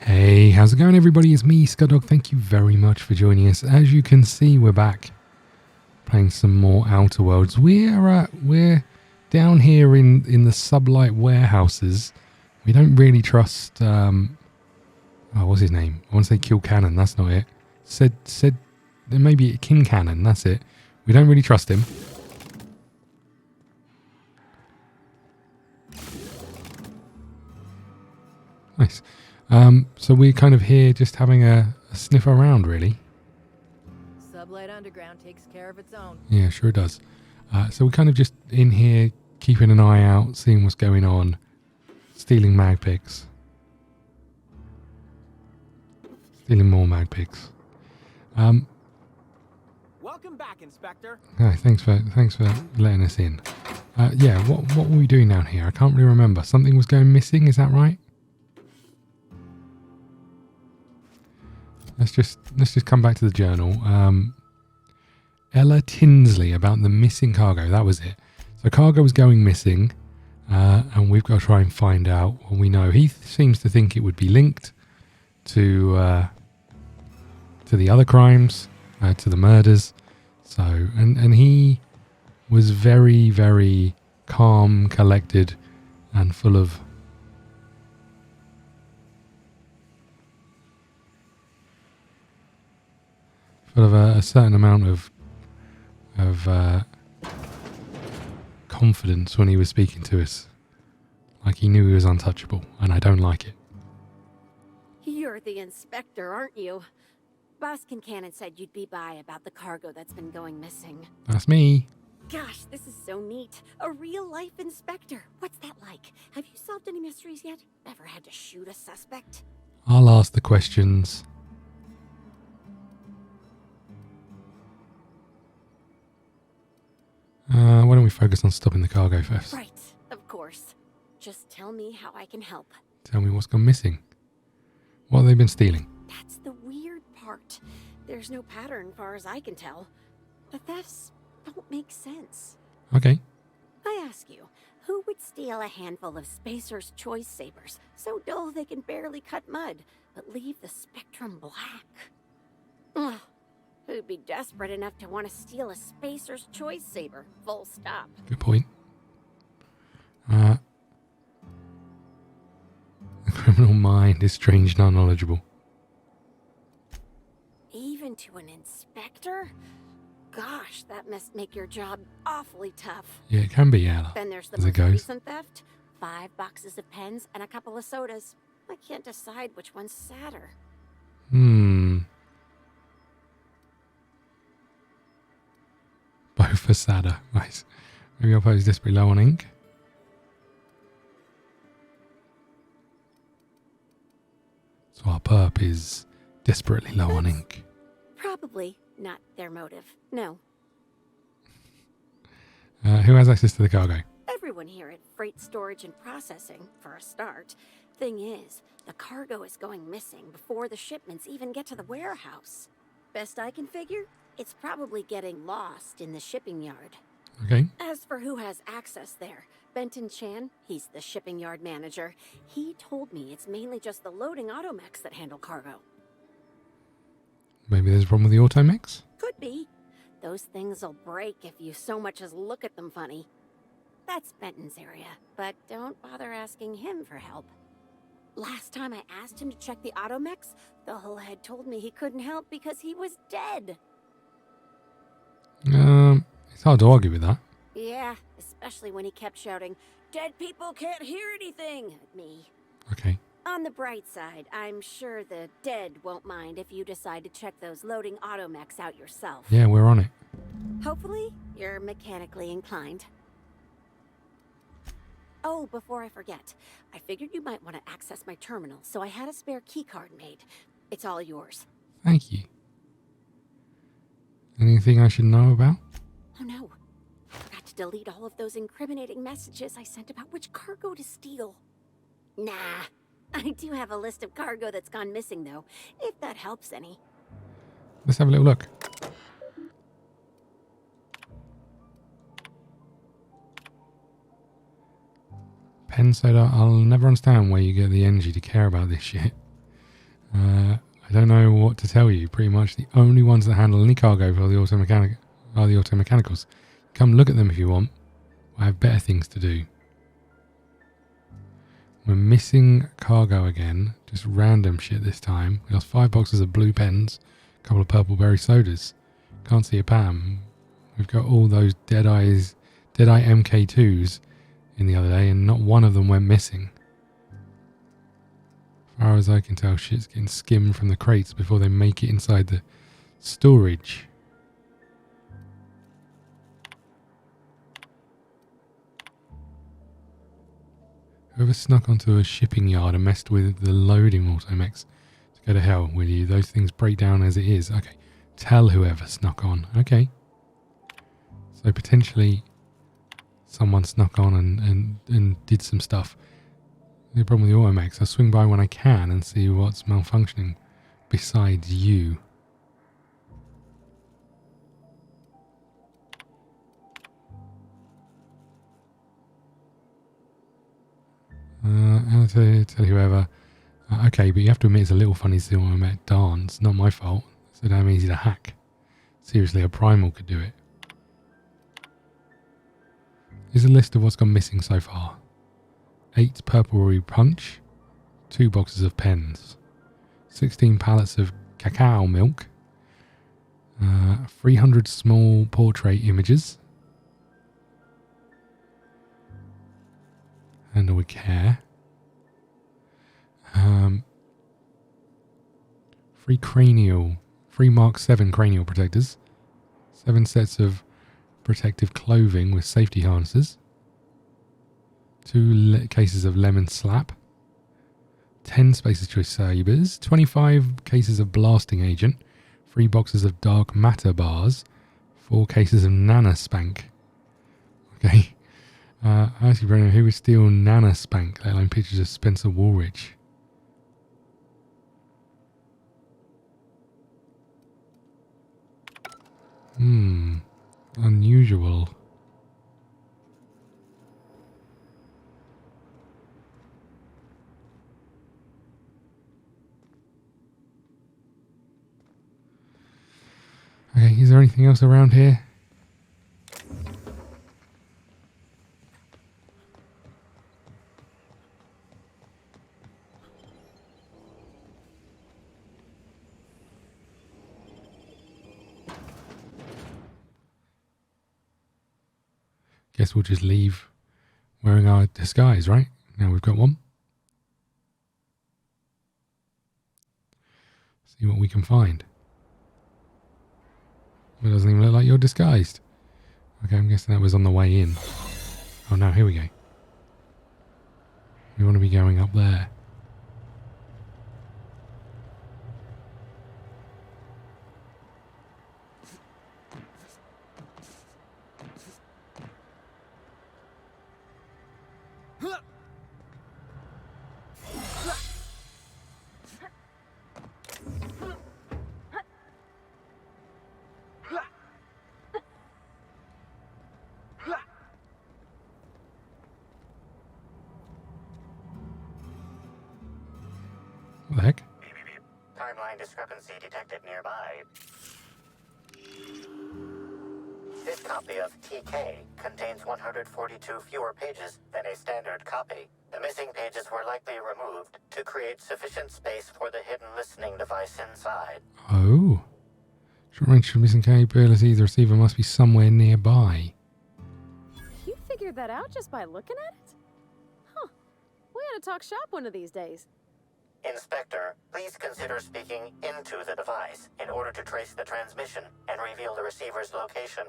Hey, how's it going everybody? It's me, Scudog. Thank you very much for joining us. As you can see, we're back playing some more Outer Worlds. We're down here in the sublight warehouses. We don't really trust what's his name? I want to say Kilcannon, that's not it. Said maybe Kincannon, that's it. We don't really trust him. Nice. So we're kind of here just having a sniff around, really. Sublight Underground takes care of its own. Yeah, sure does. So we're kind of just in here, keeping an eye out, seeing what's going on, stealing mag pigs. Stealing more mag pigs. Welcome back, Inspector. Hi, thanks for letting us in. Yeah, what were we doing down here? I can't really remember. Something was going missing, is that right? Let's just come back to the journal. Ella Tinsley about the missing cargo. That was it. So cargo was going missing, and we've got to try and find out what we know. He seems to think it would be linked to the other crimes, to the murders. So and he was very, very calm, collected, and full of a certain amount of confidence when he was speaking to us. Like he knew he was untouchable, and I don't like it. You're the inspector, aren't you? Boss Kincannon said you'd be by about the cargo that's been going missing. That's me. Gosh, this is so neat. A real-life inspector. What's that like? Have you solved any mysteries yet? Ever had to shoot a suspect? I'll ask the questions. Why don't we focus on stopping the cargo first? Right, of course. Just tell me how I can help. Tell me what's gone missing. What have they been stealing? That's the weird part. There's no pattern far as I can tell. The thefts don't make sense. Okay. I ask you, who would steal a handful of Spacer's Choice Sabers so dull they can barely cut mud, but leave the spectrum black? Ugh. Who'd be desperate enough to want to steal a Spacer's Choice Saber? Full stop. Good point. The criminal mind is strange and unknowledgeable. Even to an inspector? Gosh, that must make your job awfully tough. Yeah, it can be, Ella. Then there's the As it most goes. recent theft. 5 boxes of pens and a couple of sodas. I can't decide which one's sadder. Both are sadder. Nice. Maybe I'll pose this below on ink. So our perp is desperately low on ink. Probably not their motive. No. Who has access to the cargo? Everyone here at Freight Storage and Processing, for a start. Thing is, the cargo is going missing before the shipments even get to the warehouse. Best I can figure, it's probably getting lost in the shipping yard. Okay. As for who has access there, Benton Chan, he's the shipping yard manager. He told me it's mainly just the loading automechs that handle cargo. Maybe there's a problem with the automechs? Could be. Those things'll break if you so much as look at them funny. That's Benton's area, but don't bother asking him for help. Last time I asked him to check the automechs, the whole head told me he couldn't help because he was dead. It's hard to argue with that. Yeah, especially when he kept shouting, "Dead people can't hear anything," at me. Okay. On the bright side, I'm sure the dead won't mind if you decide to check those loading automechs out yourself. Yeah, we're on it. Hopefully, you're mechanically inclined. Oh, before I forget, I figured you might want to access my terminal, so I had a spare keycard made. It's all yours. Thank you. Anything I should know about? Oh no, I forgot to delete all of those incriminating messages I sent about which cargo to steal. Nah, I do have a list of cargo that's gone missing though, if that helps any. Let's have a little look. Pen soda, I'll never understand where you get the energy to care about this shit. I don't know what to tell you. Pretty much the only ones that handle any cargo are the automechanicals. Come look at them if you want. I have better things to do. We're missing cargo again. Just random shit this time. We lost 5 boxes of blue pens, a couple of purple berry sodas. Can't see a Pam. We've got all those Deadeye MK2s in the other day, and not one of them went missing. As far as I can tell, shit's getting skimmed from the crates before they make it inside the storage. Whoever snuck onto a shipping yard and messed with the loading automex, to go to hell, will you? Those things break down as it is. Okay. Tell whoever snuck on. Okay. So potentially someone snuck on and did some stuff. The problem with the automex, I'll swing by when I can and see what's malfunctioning besides you. I'll tell whoever. Okay, but you have to admit it's a little funny to see when I met Dance. Not my fault. It's so damn easy to hack. Seriously, a primal could do it. Here's a list of what's gone missing so far. 8 purple punch, 2 boxes of pens, 16 pallets of cacao milk, 300 small portrait images. Handle with care. 3 Mark 7 cranial protectors, 7 sets of protective clothing with safety harnesses, 2 cases of lemon slap, 10 Spacer's Choice sabers, 25 cases of blasting agent, 3 boxes of dark matter bars, 4 cases of nana spank. Okay. Actually, Brennan, who would steal nana spank, let alone pictures of Spencer Woolrich? Unusual. Okay, is there anything else around here? Guess we'll just leave wearing our disguise, right? Now we've got one. See what we can find. It doesn't even look like you're disguised. Okay, I'm guessing that was on the way in. Oh no, here we go. We want to be going up there. What the heck? Timeline discrepancy detected nearby. This copy of TK contains 142 fewer pages than a standard copy. The missing pages were likely removed to create sufficient space for the hidden listening device inside. Oh. Short range missing capability. The receiver must be somewhere nearby. You figured that out just by looking at it? Huh. We ought to talk shop one of these days. Inspector, please consider speaking into the device in order to trace the transmission and reveal the receiver's location.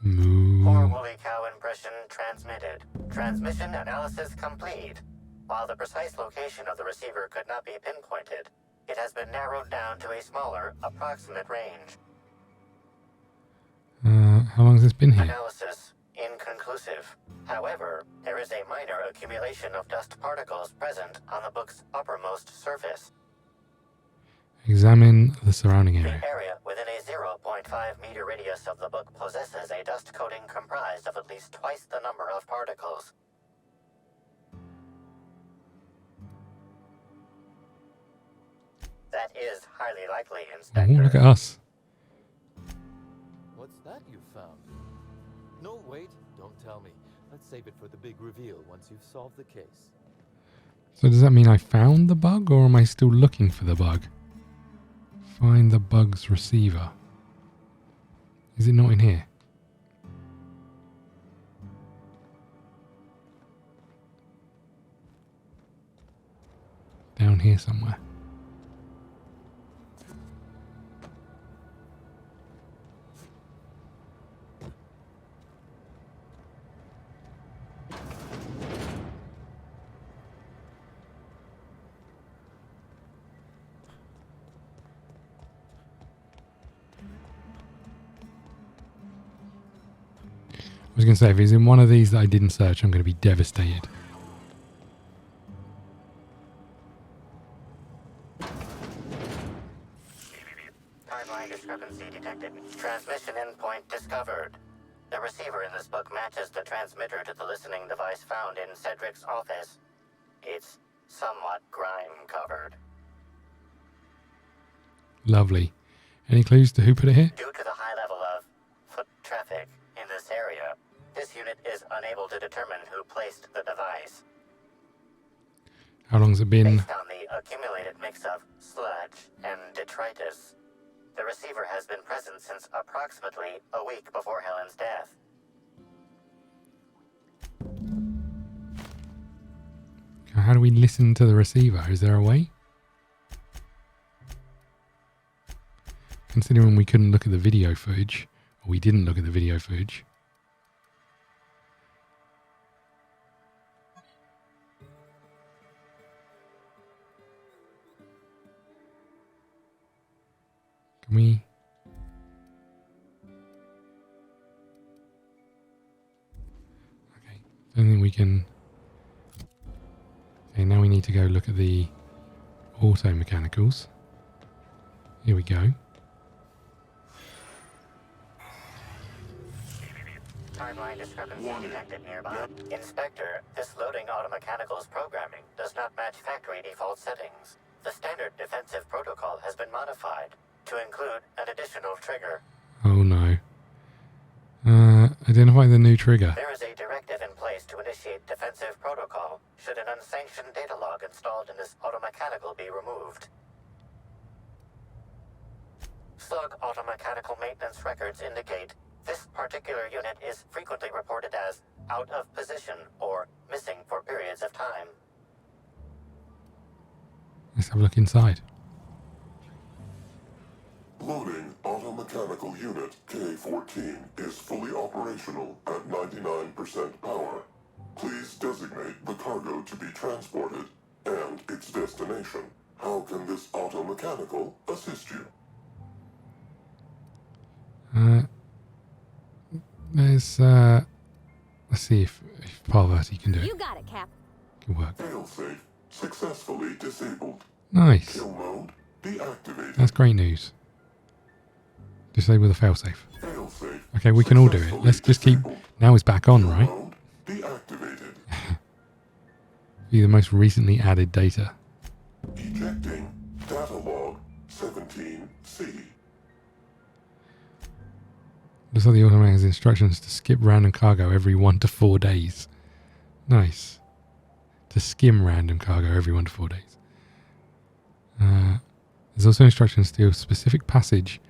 Moo. Poor woolly cow impression transmitted. Transmission analysis complete. While the precise location of the receiver could not be pinpointed, it has been narrowed down to a smaller, approximate range. How long has this been here? Analysis inconclusive. However, there is a minor accumulation of dust particles present on the book's uppermost surface. Examine the surrounding area. The area within a 0.5 meter radius of the book possesses a dust coating comprised of at least twice the number of particles. That is highly likely, Oh, Inspector. look at us. What's that you found? No, wait, don't tell me. Let's save it for the big reveal once you've solved the case. So does that mean I found the bug, or am I still looking for the bug? Find the bug's receiver. Is it not in here? Down here somewhere. I was going to say, if he's in one of these that I didn't search, I'm going to be devastated. Timeline discrepancy detected. Transmission endpoint discovered. The receiver in this book matches the transmitter to the listening device found in Cedric's office. It's somewhat grime-covered. Lovely. Any clues to who put it here? Due to the high level of foot traffic in this area, this unit is unable to determine who placed the device. How long's it been? Based on the accumulated mix of sludge and detritus, the receiver has been present since approximately a week before Helen's death. How do we listen to the receiver? Is there a way? Considering we couldn't look at the video footage, or we didn't look at the video footage. Can we? Okay, don't think we can. Okay, now we need to go look at the auto mechanicals. Here we go. Timeline discrepancy detected nearby. Inspector, this loading automechanicals programming does not match factory default settings. The standard defensive protocol has been modified to include an additional trigger. Oh no. Identify the new trigger. There is a directive in place to initiate defensive protocol should an unsanctioned data log installed in this automechanical be removed. Slug automechanical maintenance records indicate this particular unit is frequently reported as out of position or missing for periods of time. Let's have a look inside. Loading automechanical unit K-14 is fully operational at 99% power. Please designate the cargo to be transported and its destination. How can this automechanical assist you? Let's see if Parvati can do it. You got it, Cap. Good work. Failsafe successfully disabled. Nice. Kill mode deactivated. That's great news. Disable the failsafe. Failsafe Okay, we can all do it. Let's just keep... Now it's back on, right? mode deactivated. Be the most recently added data. Ejecting data log 17C. Looks like the automatic has instructions to skip random cargo every 1 to 4 days. Nice. To skim random cargo every 1 to 4 days. There's also instructions to steal specific package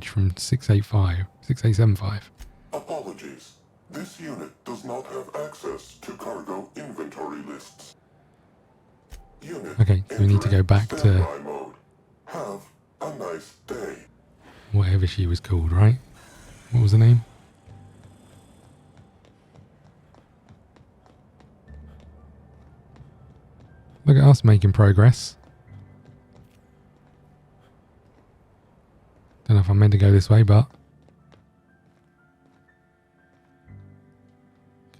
from 6875. Apologies. This unit does not have access to cargo inventory lists. Unit Okay, so we need to go back to standby mode. Have a nice day. whatever she was called, right? What was the name? Look at us making progress. Don't know if I'm meant to go this way, but...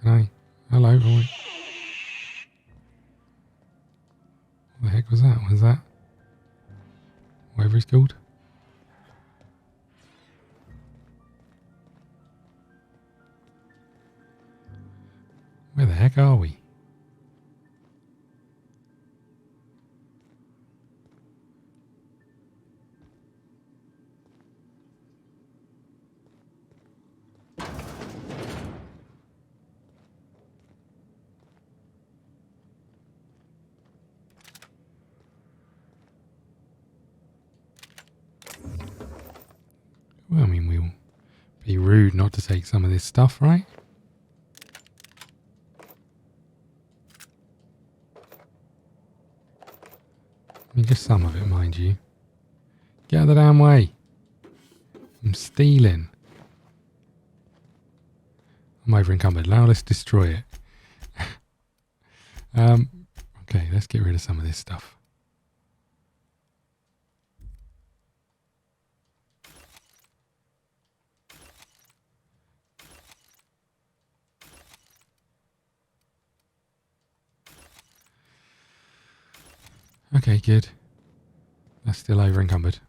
Can I? Hello. What the heck was that? Was that... whatever it's called? Where the heck are we? got to take some of this stuff, right? I mean, just some of it, mind you. Get out of the damn way. I'm stealing. I'm over encumbered. Now let's destroy it. Okay, let's get rid of some of this stuff. Okay, good. That's still over encumbered.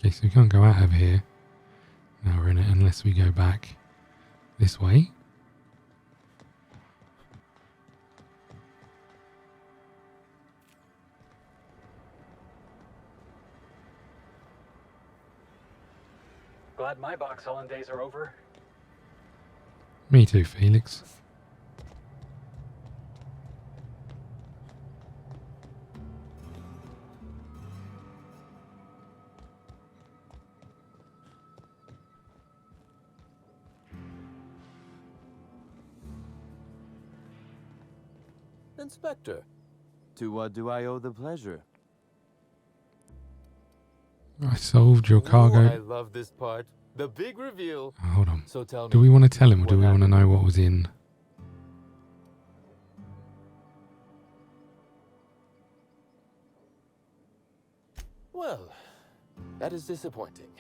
Okay, so we can't go out of here. Now we're in it unless we go back this way. Glad my box hauling days are over. Me too, Felix. Inspector, to what do I owe the pleasure? I solved your Ooh, cargo. I love this part. The big reveal. Oh, hold on. So tell me. Do we want to tell him or do what we want to happened? know what was in? Well, that is disappointing.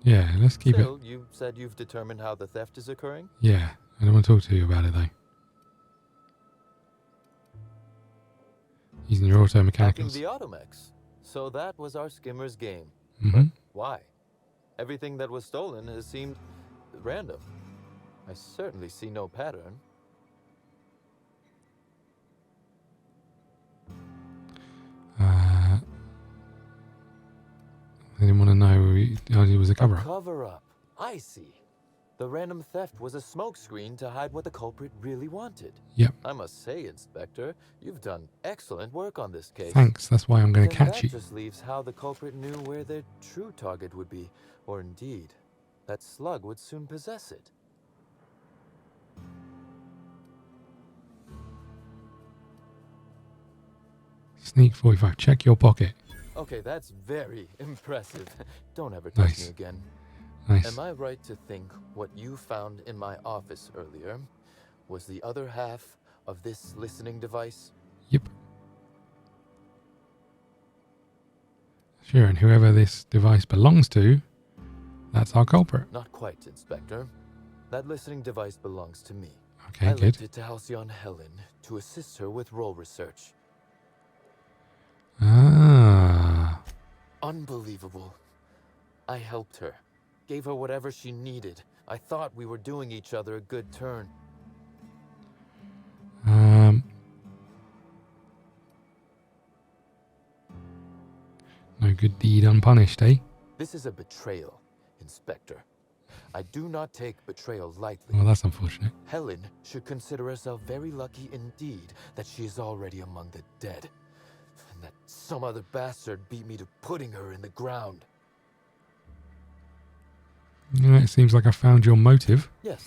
Yeah, let's keep it. Still, you said you've determined how the theft is occurring? Yeah, I don't want to talk to you about it though. Using your auto Hacking mechanicals. the Automex. So that was our skimmer's game. Mm-hmm. Why? Everything that was stolen has seemed random. I certainly see no pattern. I didn't want to know it was a cover-up. Cover-up. I see. The random theft was a smokescreen to hide what the culprit really wanted. Yep. I must say, Inspector, you've done excellent work on this case. Thanks, that's why I'm going to Then catch that you. just leaves how the culprit knew where their true target would be, or indeed, that Slug would soon possess it. Sneak 45, check your pocket. Okay, that's very impressive. Don't ever touch Nice. me again. Nice. Am I right to think what you found in my office earlier was the other half of this listening device? Yep. Sure, and whoever this device belongs to, that's our culprit. Not quite, Inspector. That listening device belongs to me. Okay, I good. lent it to Halcyon Helen to assist her with role research. Ah. Unbelievable. I helped her. Gave her whatever she needed. I thought we were doing each other a good turn. No good deed unpunished, eh? This is a betrayal, Inspector. I do not take betrayal lightly. Well, that's unfortunate. Helen should consider herself very lucky indeed that she is already among the dead. And that some other bastard beat me to putting her in the ground. Yeah, it seems like I found your motive. Yes,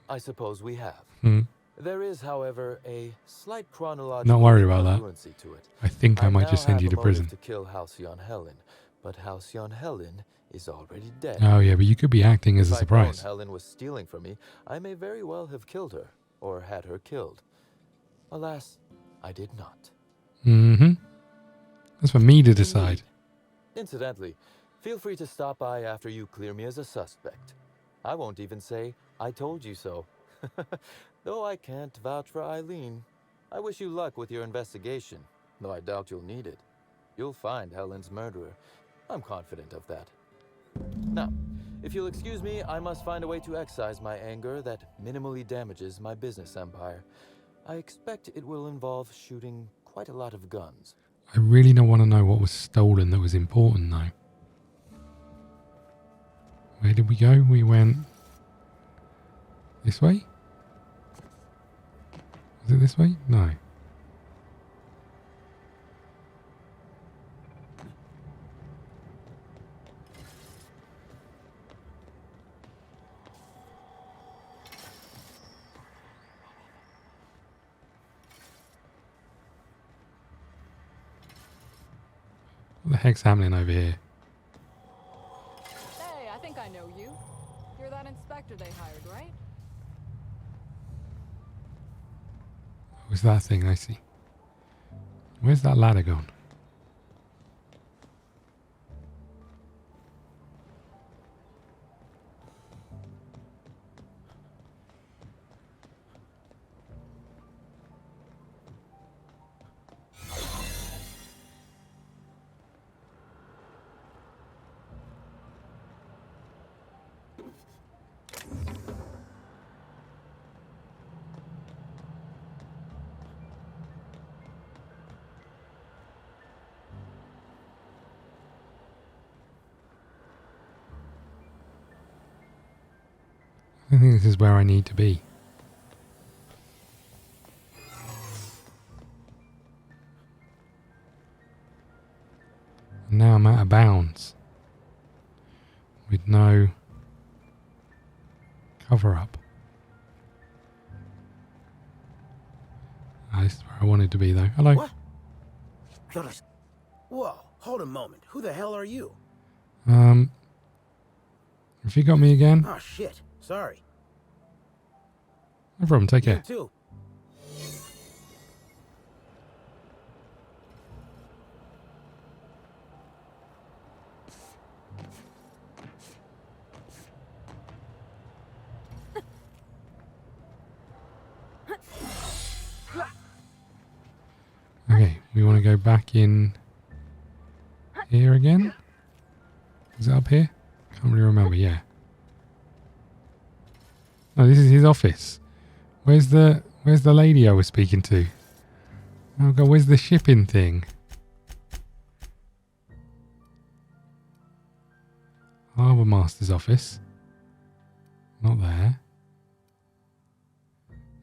I suppose we have. Hmm. There is, however, a slight chronological Not worried about that. incongruency to it. I think I might now just send have you a to motive prison. to kill Halcyon Helen, but Halcyon Helen is already dead. Oh, yeah, but you could be acting as a If I'd known surprise. Helen was stealing from me, I may very well have killed her, or had her killed. Alas, I did not. Mm-hmm. That's for me to decide. Indeed. Incidentally, feel free to stop by after you clear me as a suspect. I won't even say, I told you so. Though I can't vouch for Eileen. I wish you luck with your investigation, though I doubt you'll need it. You'll find Helen's murderer. I'm confident of that. Now, If you'll excuse me, I must find a way to excise my anger that minimally damages my business empire. I expect it will involve shooting quite a lot of guns. I really don't want to know what was stolen that was important, though. Where did we go? We went this way? Was it this way? No. What the heck's happening over here? Hey, I think I know you. You're that inspector they hired, right? What's that thing I see? Where's that ladder gone? I think this is where I need to be. And now I'm out of bounds. With no cover up. This is where I wanted to be though. Hello. What? Whoa, hold a moment. Who the hell are you? Have you got me again? Oh, shit. Sorry. No problem, take You care. too. Okay, we want to go back in here again? Is it up here? Can't really remember, yeah. No, this is his office. Where's the lady I was speaking to? Oh god, where's the shipping thing? Harbour Master's office. Not there.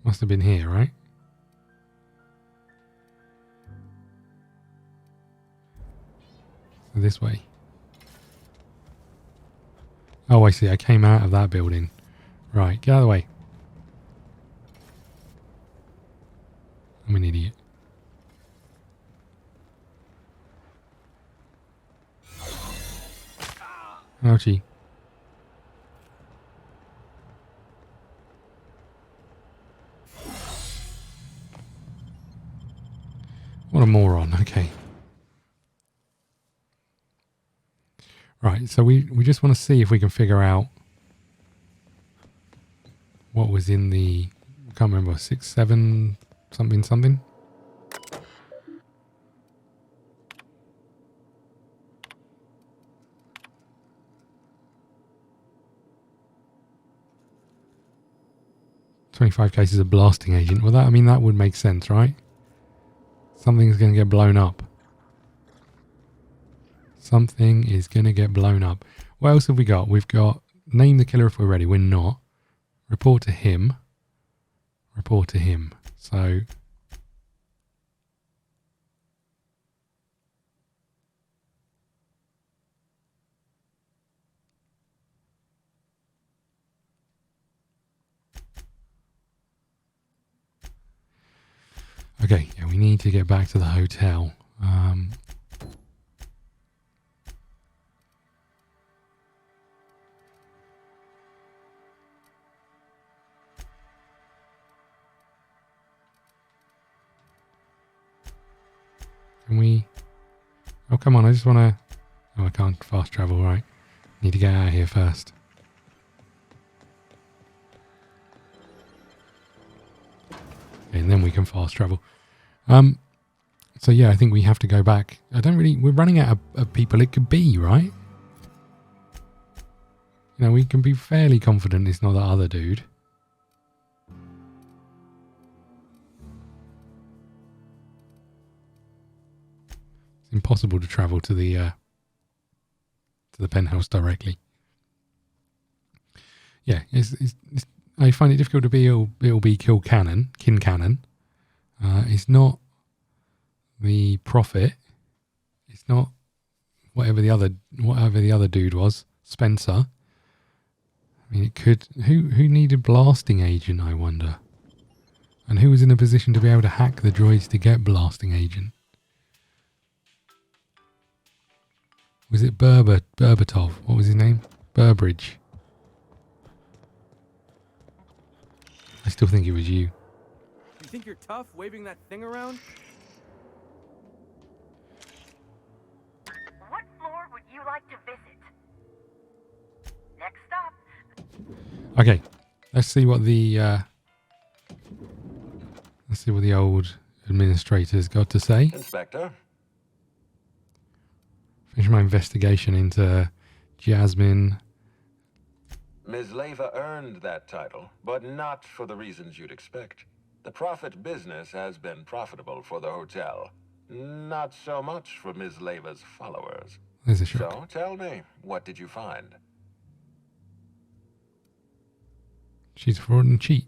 Must have been here, right? So this way. Oh, I see. I came out of that building. Right, get out of the way. I'm an idiot. Ouchie. What a moron. Okay. Right, so we just want to see if we can figure out what was in the, I can't remember, 6, 7, something. $25 cases of blasting agent. Well, that would make sense, right? Something's going to get blown up. Something is going to get blown up. What else have we got? We've got name the killer if we're ready. We're not. Report to him. Report to him. So okay, yeah, we need to get back to the hotel. Can we... Oh, come on, I just want to... Oh, I can't fast travel, right. Need to get out of here first. Okay, and then we can fast travel. So yeah, I think we have to go back. We're running out of people it could be, right? You know, we can be fairly confident it's not that other dude. It's impossible to travel to the penthouse directly. Yeah, I find it difficult to be. It'll be Kincannon. It's not the Prophet. It's not whatever the other dude was, Spencer. I mean, it could. Who needed blasting agent? I wonder. And who was in a position to be able to hack the droids to get blasting agent? Was it Berbatov? What was his name? Burbridge. I still think it was you. You think you're tough waving that thing around? What floor would you like to visit? Next stop. Okay, let's see what the old administrator's got to say. Inspector. Finish my investigation into Jasmine. Ms. Leva earned that title, but not for the reasons you'd expect. The Prophet business has been profitable for the hotel. Not so much for Ms. Leva's followers. There's a shock. So, tell me, what did you find? She's a fraud and cheat.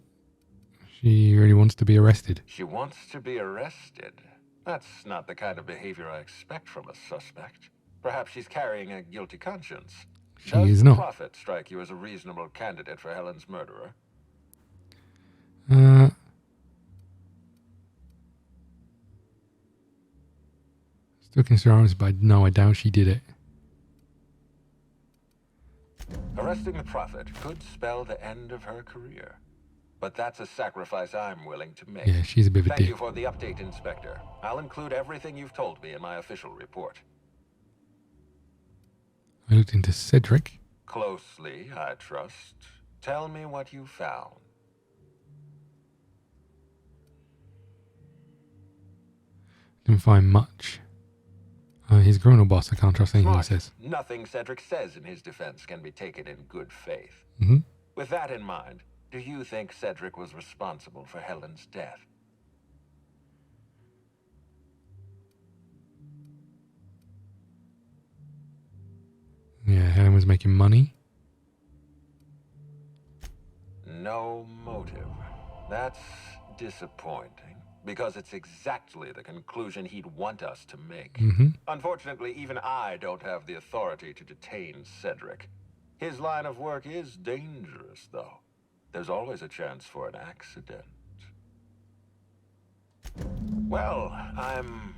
She really wants to be arrested. She wants to be arrested. That's not the kind of behavior I expect from a suspect. Perhaps she's carrying a guilty conscience. She is not. Does the Prophet strike you as a reasonable candidate for Helen's murderer? Still consider honest, but no, I doubt she did it. Arresting the Prophet could spell the end of her career. But that's a sacrifice I'm willing to make. Yeah, she's a bit of a Thank dick. you for the update, Inspector. I'll include everything you've told me in my official report. I looked into Cedric. Closely, I trust. Tell me what you found. Didn't find much. He's a criminal boss. I can't trust anything he says. Nothing Cedric says in his defense can be taken in good faith. Mm-hmm. With that in mind, do you think Cedric was responsible for Helen's death? Yeah, Helen was making money. No motive. That's disappointing, because it's exactly the conclusion he'd want us to make. Mm-hmm. Unfortunately, even I don't have the authority to detain Cedric. His line of work is dangerous, though. There's always a chance for an accident. Well, I'm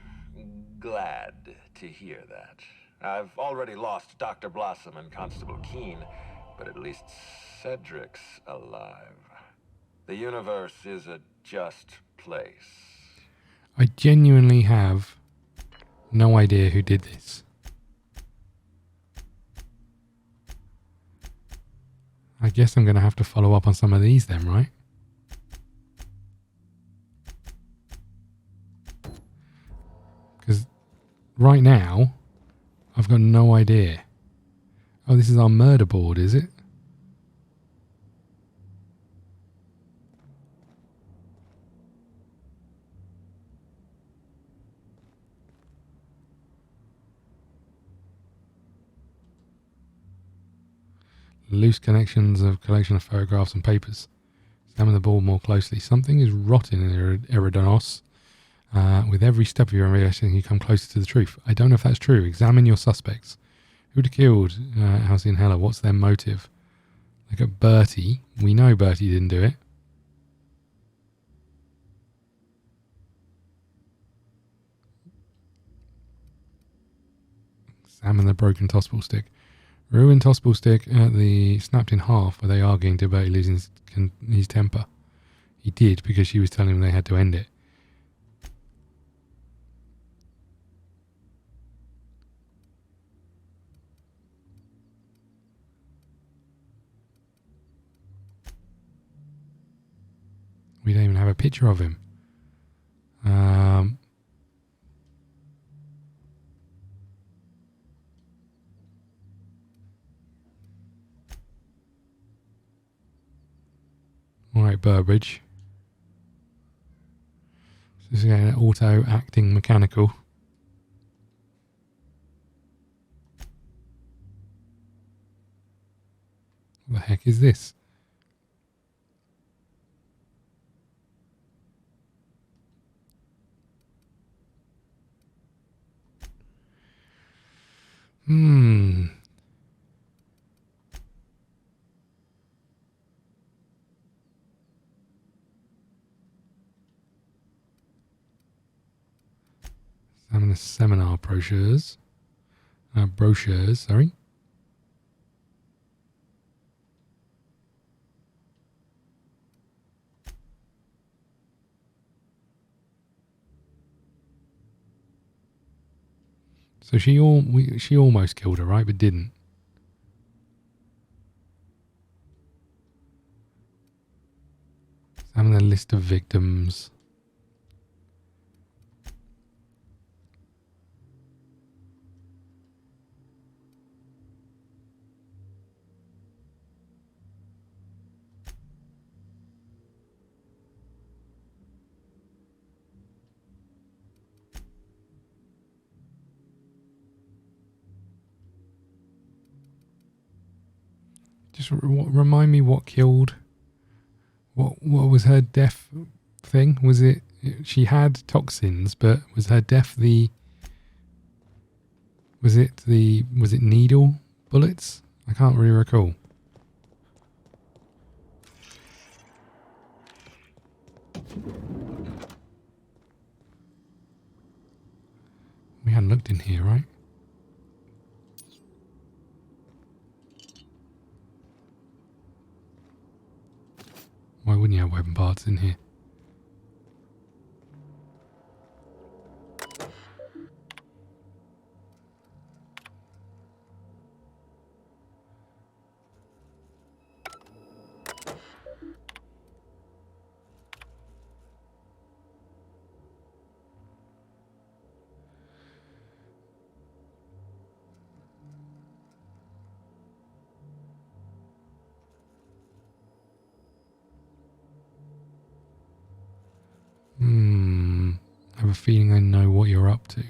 glad to hear that. I've already lost Dr. Blossom and Constable Keene, but at least Cedric's alive. The universe is a just place. I genuinely have no idea who did this. I guess I'm going to have to follow up on some of these then, right? Because right now, I've got no idea. Oh, this is our murder board, is it? Loose connections of collection of photographs and papers. Examine the board more closely. Something is rotten in Eridanos. With every step of your investigation, you come closer to the truth. I don't know if that's true. Examine your suspects. Who'd have killed Halsey and Hella? What's their motive? Look at Bertie. We know Bertie didn't do it. Examine the broken tossball stick. Ruined tossball stick at the snapped in half. Were they arguing to Bertie losing his temper? He did, because she was telling him they had to end it. We don't even have a picture of him. Alright, Burbage. So this is getting auto acting mechanical. What the heck is this? Some of the seminar brochures. Brochures, sorry. So she almost killed her, right? But didn't. Examine the list of victims. Just remind me what killed. What was her death thing? Was it she had toxins, but was her death the? Was it needle bullets? I can't really recall. We hadn't looked in here, right? Why wouldn't you have weapon parts in here? I have a feeling I know what you're up to.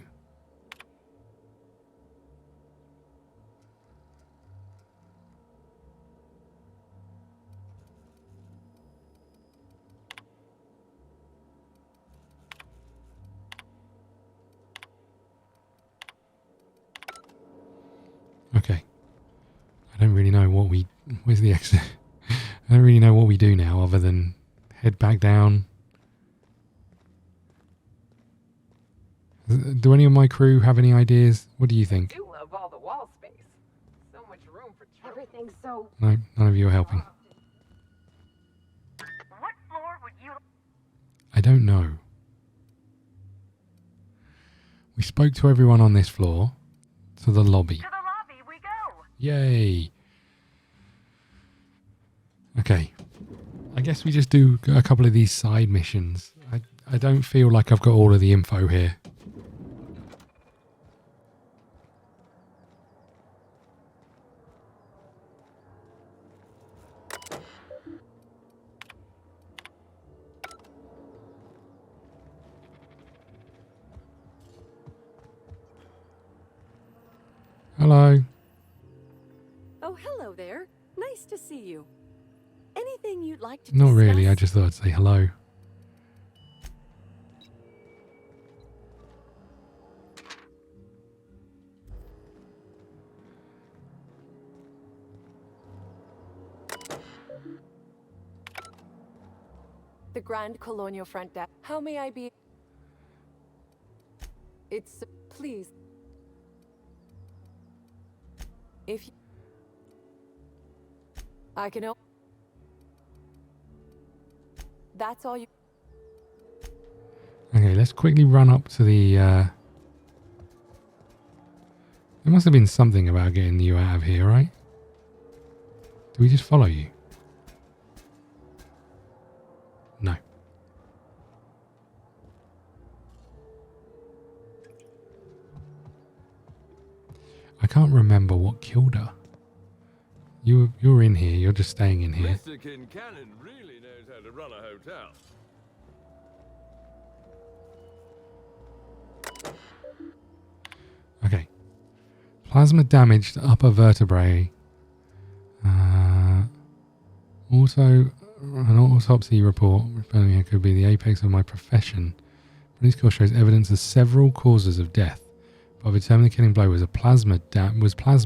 Okay. I don't really know what we... Where's the exit? I don't really know what we do now other than head back down. Do any of my crew have any ideas? What do you think? I do love all the wall space. So much room for everything's so... No, none of you are helping. What floor would you... I don't know. We spoke to everyone on this floor. To the lobby. To the lobby we go! Yay! Okay. I guess we just do a couple of these side missions. I don't feel like I've got all of the info here. Hello. Oh, hello there. Nice to see you. Anything you'd like to Not discuss? really, I just thought I'd say hello. The Grand Colonial Front Desk. How may I be? It's... Please. If you... I can help. That's all you... Okay, let's quickly run up to the... There must have been something about getting you out of here, right? Do we just follow you? No. I can't remember what killed her. You're in here. You're just staying in here. Mr. Kincannon really knows how to run a hotel. Okay. Plasma damage to upper vertebrae. Also, an autopsy report revealing it could be the apex of my profession. Police call shows evidence of several causes of death, but I've determined the killing blow was plasma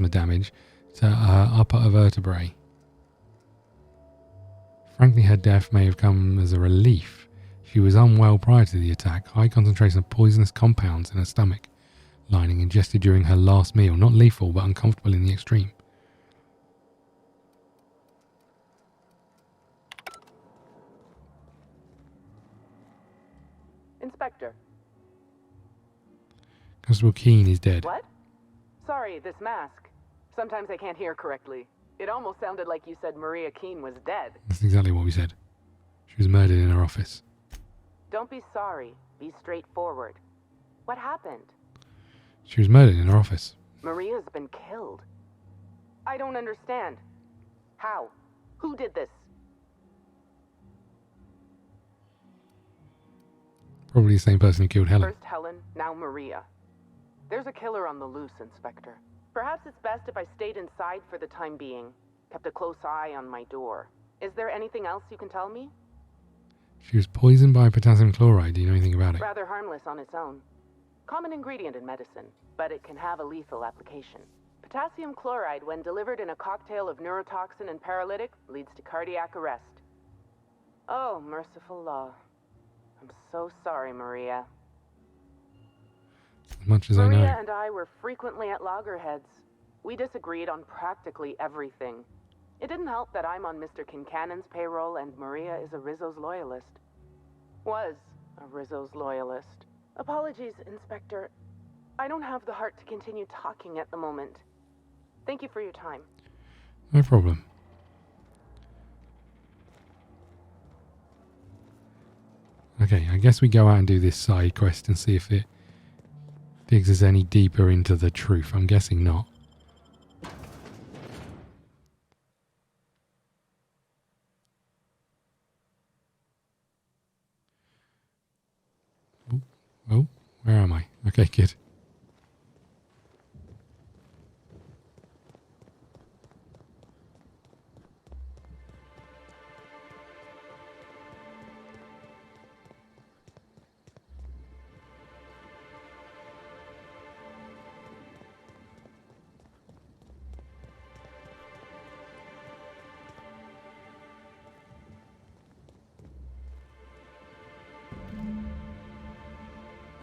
damage to upper vertebrae. Frankly, her death may have come as a relief. She was unwell prior to the attack. High concentration of poisonous compounds in her stomach lining ingested during her last meal. Not lethal, but uncomfortable in the extreme. Inspector. Constable Keene is dead. What? Sorry, this mask. Sometimes I can't hear correctly. It almost sounded like you said Maria Keene was dead. That's exactly what we said. She was murdered in her office. Don't be sorry. Be straightforward. What happened? She was murdered in her office. Maria's been killed. I don't understand. How? Who did this? Probably the same person who killed Helen. First Helen, now Maria. There's a killer on the loose, Inspector. Perhaps it's best if I stayed inside for the time being. Kept a close eye on my door. Is there anything else you can tell me? She was poisoned by potassium chloride. Do you know anything about it? Rather harmless on its own. Common ingredient in medicine, but it can have a lethal application. Potassium chloride, when delivered in a cocktail of neurotoxin and paralytic, leads to cardiac arrest. Oh, merciful law. I'm so sorry, Maria. As much as I know. Maria and I were frequently at loggerheads. We disagreed on practically everything. It didn't help that I'm on Mr. Kincannon's payroll and Maria is a Rizzo's loyalist. Was a Rizzo's loyalist. Apologies, Inspector. I don't have the heart to continue talking at the moment. Thank you for your time. No problem. Okay, I guess we go out and do this side quest and see if it digs us any deeper into the truth. I'm guessing not. Oh, where am I? Okay, good.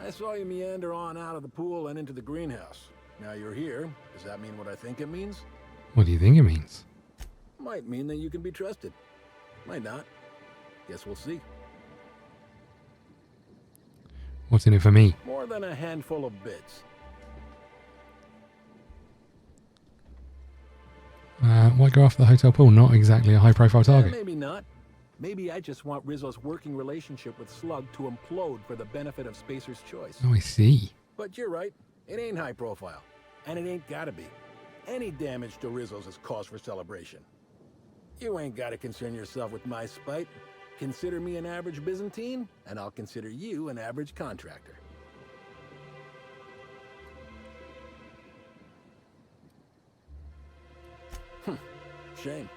I saw you meander on out of the pool and into the greenhouse. Now you're here. Does that mean what I think it means? What do you think it means? Might mean that you can be trusted. Might not. Guess we'll see. What's in it for me? More than a handful of bits. Why go after the hotel pool? Not exactly a high-profile target. Maybe not. Maybe I just want Rizzo's working relationship with Slug to implode for the benefit of Spacer's Choice. Oh, I see. But you're right. It ain't high profile. And it ain't gotta be. Any damage to Rizzo's is cause for celebration. You ain't gotta concern yourself with my spite. Consider me an average Byzantine, and I'll consider you an average contractor. Shame.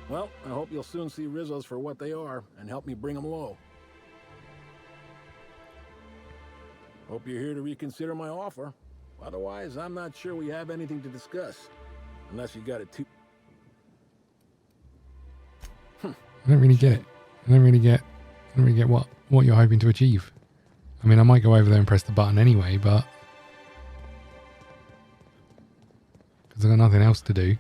Well, I hope you'll soon see Rizzo's for what they are, and help me bring them low. Hope you're here to reconsider my offer. Otherwise, I'm not sure we have anything to discuss. Unless you got it too... I don't really get it. I don't really get what you're hoping to achieve. I mean, I might go over there and press the button anyway, but... because I've got nothing else to do.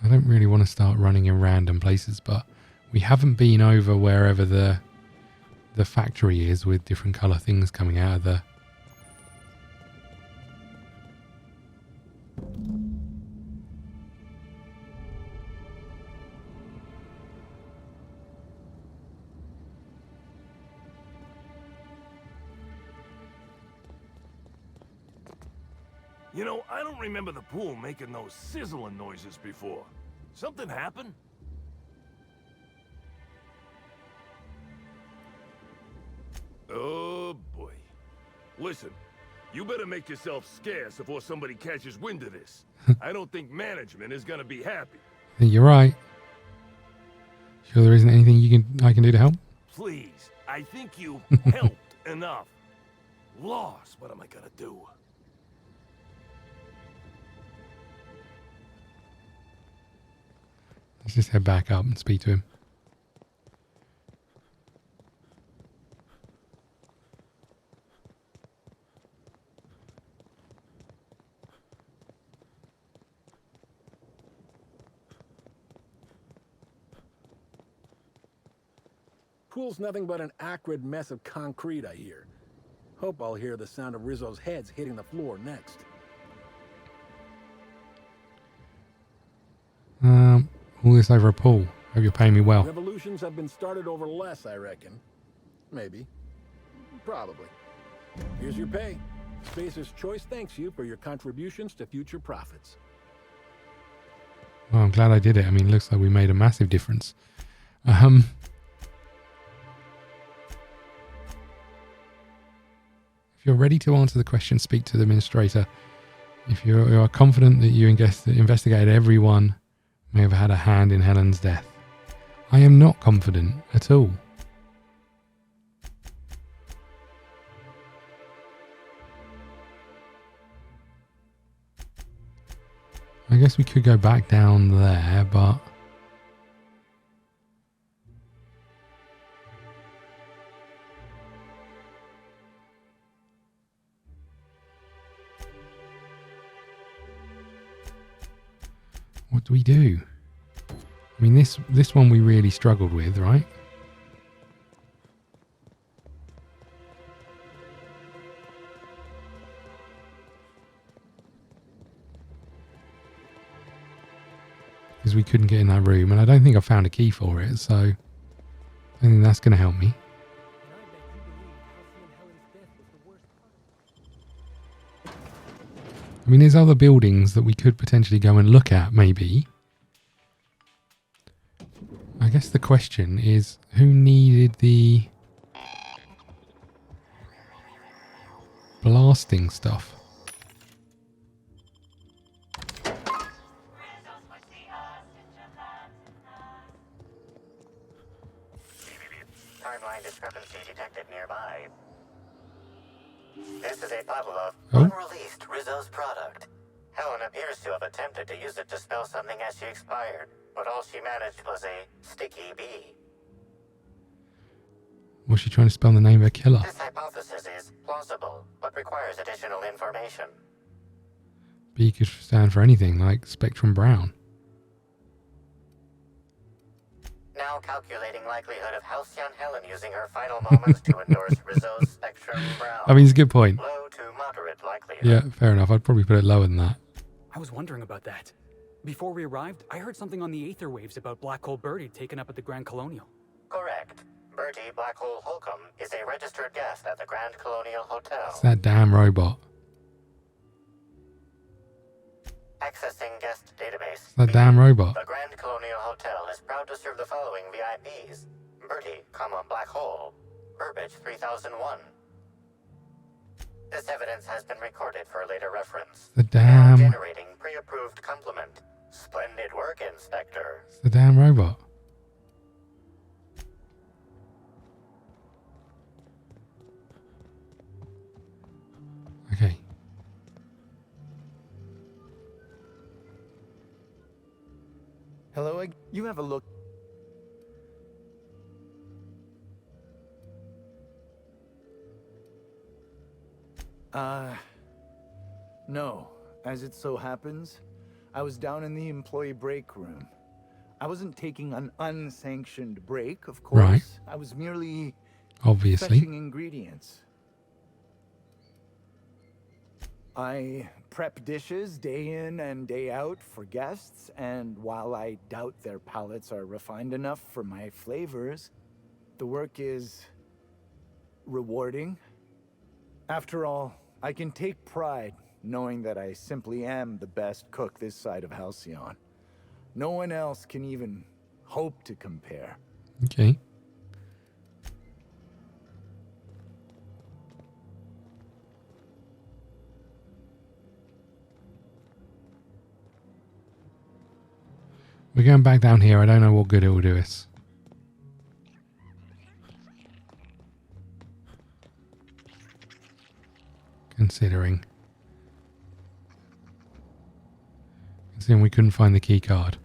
I don't really want to start running in random places, but we haven't been over wherever the factory is with different colour things coming out of the... You know, I don't remember the pool making those sizzling noises before. Something happened? Oh, boy. Listen, you better make yourself scarce before somebody catches wind of this. I don't think management is gonna be happy. I think you're right. Sure there isn't anything I can do to help? Please, I think you helped enough. Lost, what am I gonna do? Let's just head back up and speak to him. Pool's nothing but an acrid mess of concrete, I hear. Hope I'll hear the sound of Rizzo's heads hitting the floor next. All this over a pool. Hope you're paying me well. Revolutions have been started over less, I reckon. Maybe. Probably. Here's your pay. Spacer's Choice thanks you for your contributions to future profits. Well, I'm glad I did it. I mean, it looks like we made a massive difference. If you're ready to answer the question, speak to the administrator. If you are confident that you investigated everyone may have had a hand in Helen's death. I am not confident at all. I guess we could go back down there, but... what do we do? I mean, this one we really struggled with, right? Because we couldn't get in that room, and I don't think I found a key for it, so I think that's going to help me. I mean, there's other buildings that we could potentially go and look at, maybe. I guess the question is, who needed the blasting stuff? Timeline discrepancy detected nearby. This is a bottle of Oh. unreleased Rizzo's product. Helen appears to have attempted to use it to spell something as she expired, but all she managed was a sticky bee. Was she trying to spell the name of a killer? This hypothesis is plausible, but requires additional information. B could stand for anything, like Spectrum Brown. Now calculating likelihood of Halcyon Helen using her final moments to endorse Rizzo's Spectrum Brown. I mean, it's a good point. Low to moderate likelihood. Yeah, fair enough. I'd probably put it lower than that. I was wondering about that. Before we arrived, I heard something on the aether waves about Black Hole Birdie taken up at the Grand Colonial. Correct. Bertie Black Hole Holcomb is a registered guest at the Grand Colonial Hotel. It's that damn robot. Accessing guest database. It's that damn robot. The Grand Colonial Hotel is proud to serve the following VIPs. Bertie, Black Hole. Burbage 3001. This evidence has been recorded for later reference. The damn... Now generating pre-approved compliment. Splendid work, Inspector. It's the damn robot. Okay. Hello, you have a look. No. As it so happens, I was down in the employee break room. I wasn't taking an unsanctioned break, of course. Right. I was merely obviously fetching ingredients. I prep dishes day in and day out for guests, and while I doubt their palates are refined enough for my flavors, the work is rewarding. After all, I can take pride knowing that I simply am the best cook this side of Halcyon. No one else can even hope to compare. Okay. We're going back down here. I don't know what good it will do us. Considering we couldn't find the key card.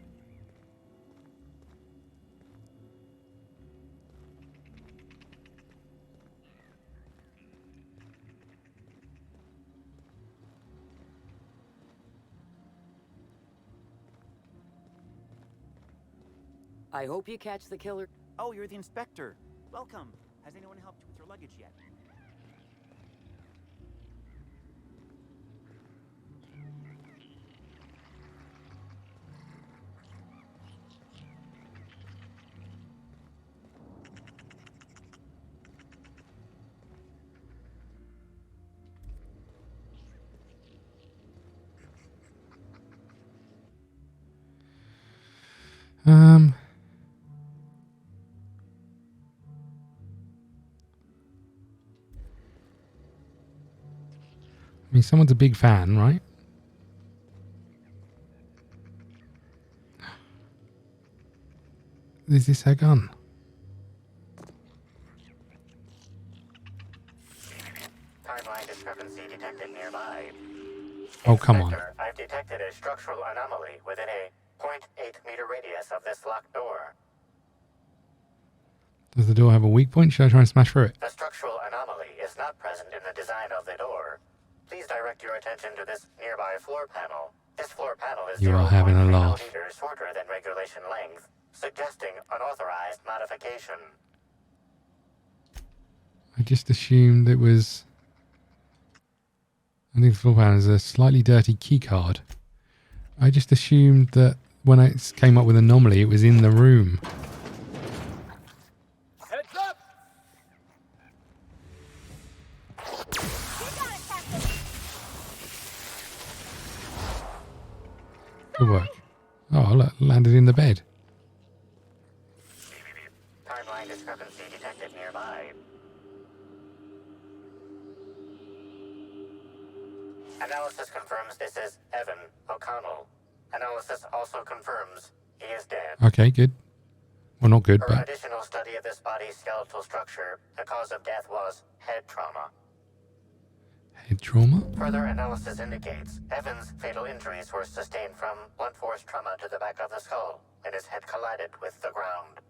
I hope you catch the killer. Oh, you're the inspector. Welcome. Has anyone helped you with your luggage yet? I mean, someone's a big fan, right? Is this her gun? Timeline discrepancy detected nearby. Oh, come on. Inspector, I've detected a structural anomaly within a 0.8 meter radius of this locked door. Does the door have a weak point? Should I try and smash through it? The structural anomaly is not present in the design of the door. Please direct your attention to this nearby floor panel. This floor panel is You are having a 0.3 laugh. millimeters shorter than regulation length, suggesting unauthorized modification. I just assumed it was... I think the floor panel is a slightly dirty key card. I just assumed that when I came up with anomaly, it was in the room. Heads up! Good work. Oh, look, landed in the bed. Timeline discrepancy detected nearby. Analysis confirms this is Evan O'Connell. Analysis also confirms he is dead. Okay, good. Well, not good, For but... additional study of this body's skeletal structure, the cause of death was head trauma. Head trauma? Further analysis indicates Evan's fatal injuries were sustained from blunt force trauma to the back of the skull, and his head collided with the ground.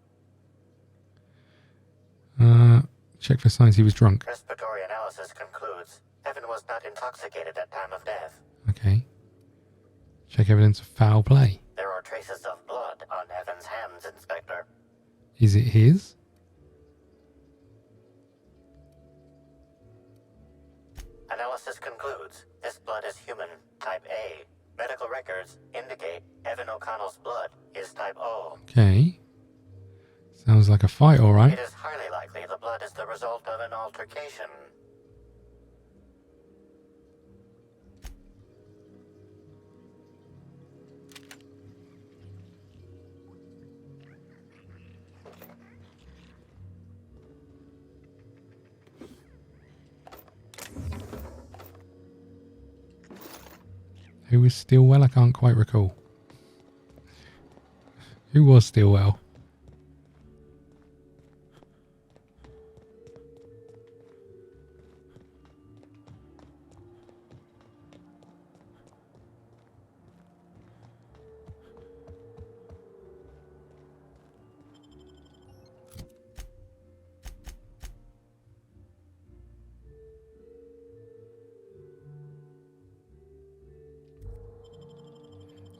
Check for signs he was drunk. Respiratory analysis concludes Evan was not intoxicated at time of death. Okay. Check evidence of foul play. There are traces of blood on Evan's hands, Inspector. Is it his? Analysis concludes this blood is human, type A. Medical records indicate Evan O'Connell's blood is type O. Okay. Sounds like a fight, all right. It is highly likely the blood is the result of an altercation. Who was Stillwell? I can't quite recall. Who was Stillwell?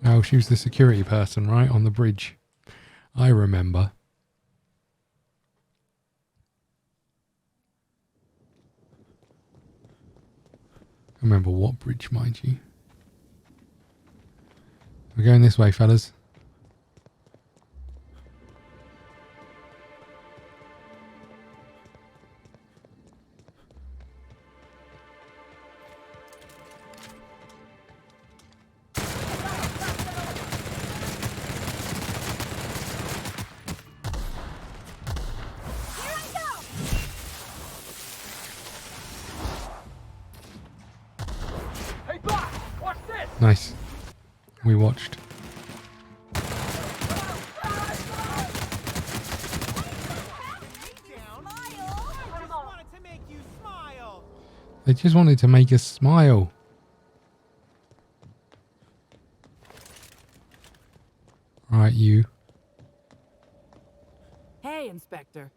Oh, she was the security person, right? On the bridge. I remember. I remember what bridge, mind you. We're going this way, fellas. Nice. We watched. They just wanted to make us smile. Right, you. Hey, Inspector.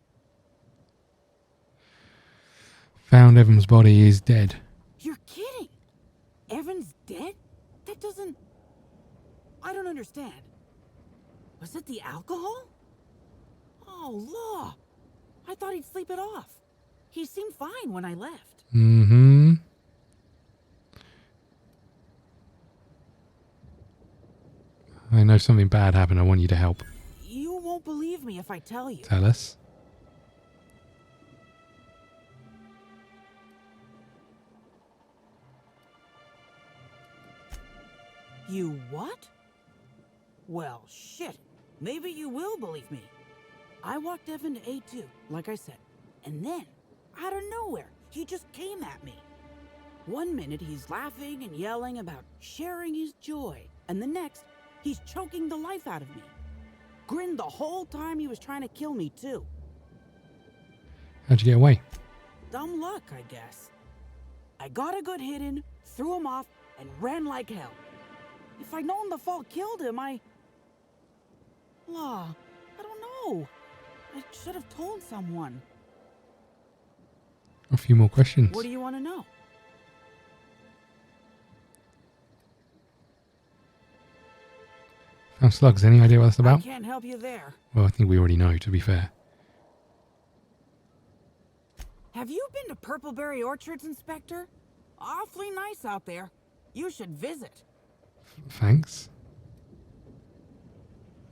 Found Evan's body is dead. You're kidding. Evan's dead? That doesn't... I don't understand. Was it the alcohol? Oh, law. I thought he'd sleep it off. He seemed fine when I left. Mm-hmm. I know something bad happened. I want you to help. You won't believe me if I tell you. Tell us. You what? Well, shit. Maybe you will believe me. I walked Evan to A2, like I said. And then, out of nowhere, he just came at me. One minute he's laughing and yelling about sharing his joy. And the next, he's choking the life out of me. Grinned the whole time he was trying to kill me, too. How'd you get away? Dumb luck, I guess. I got a good hit in, threw him off, and ran like hell. If I'd known the fall killed him, I don't know. I should have told someone. A few more questions. What do you want to know? Found slugs. Any idea what that's about? I can't help you there. Well, I think we already know, to be fair. Have you been to Purpleberry Orchards, Inspector? Awfully nice out there. You should visit. Thanks.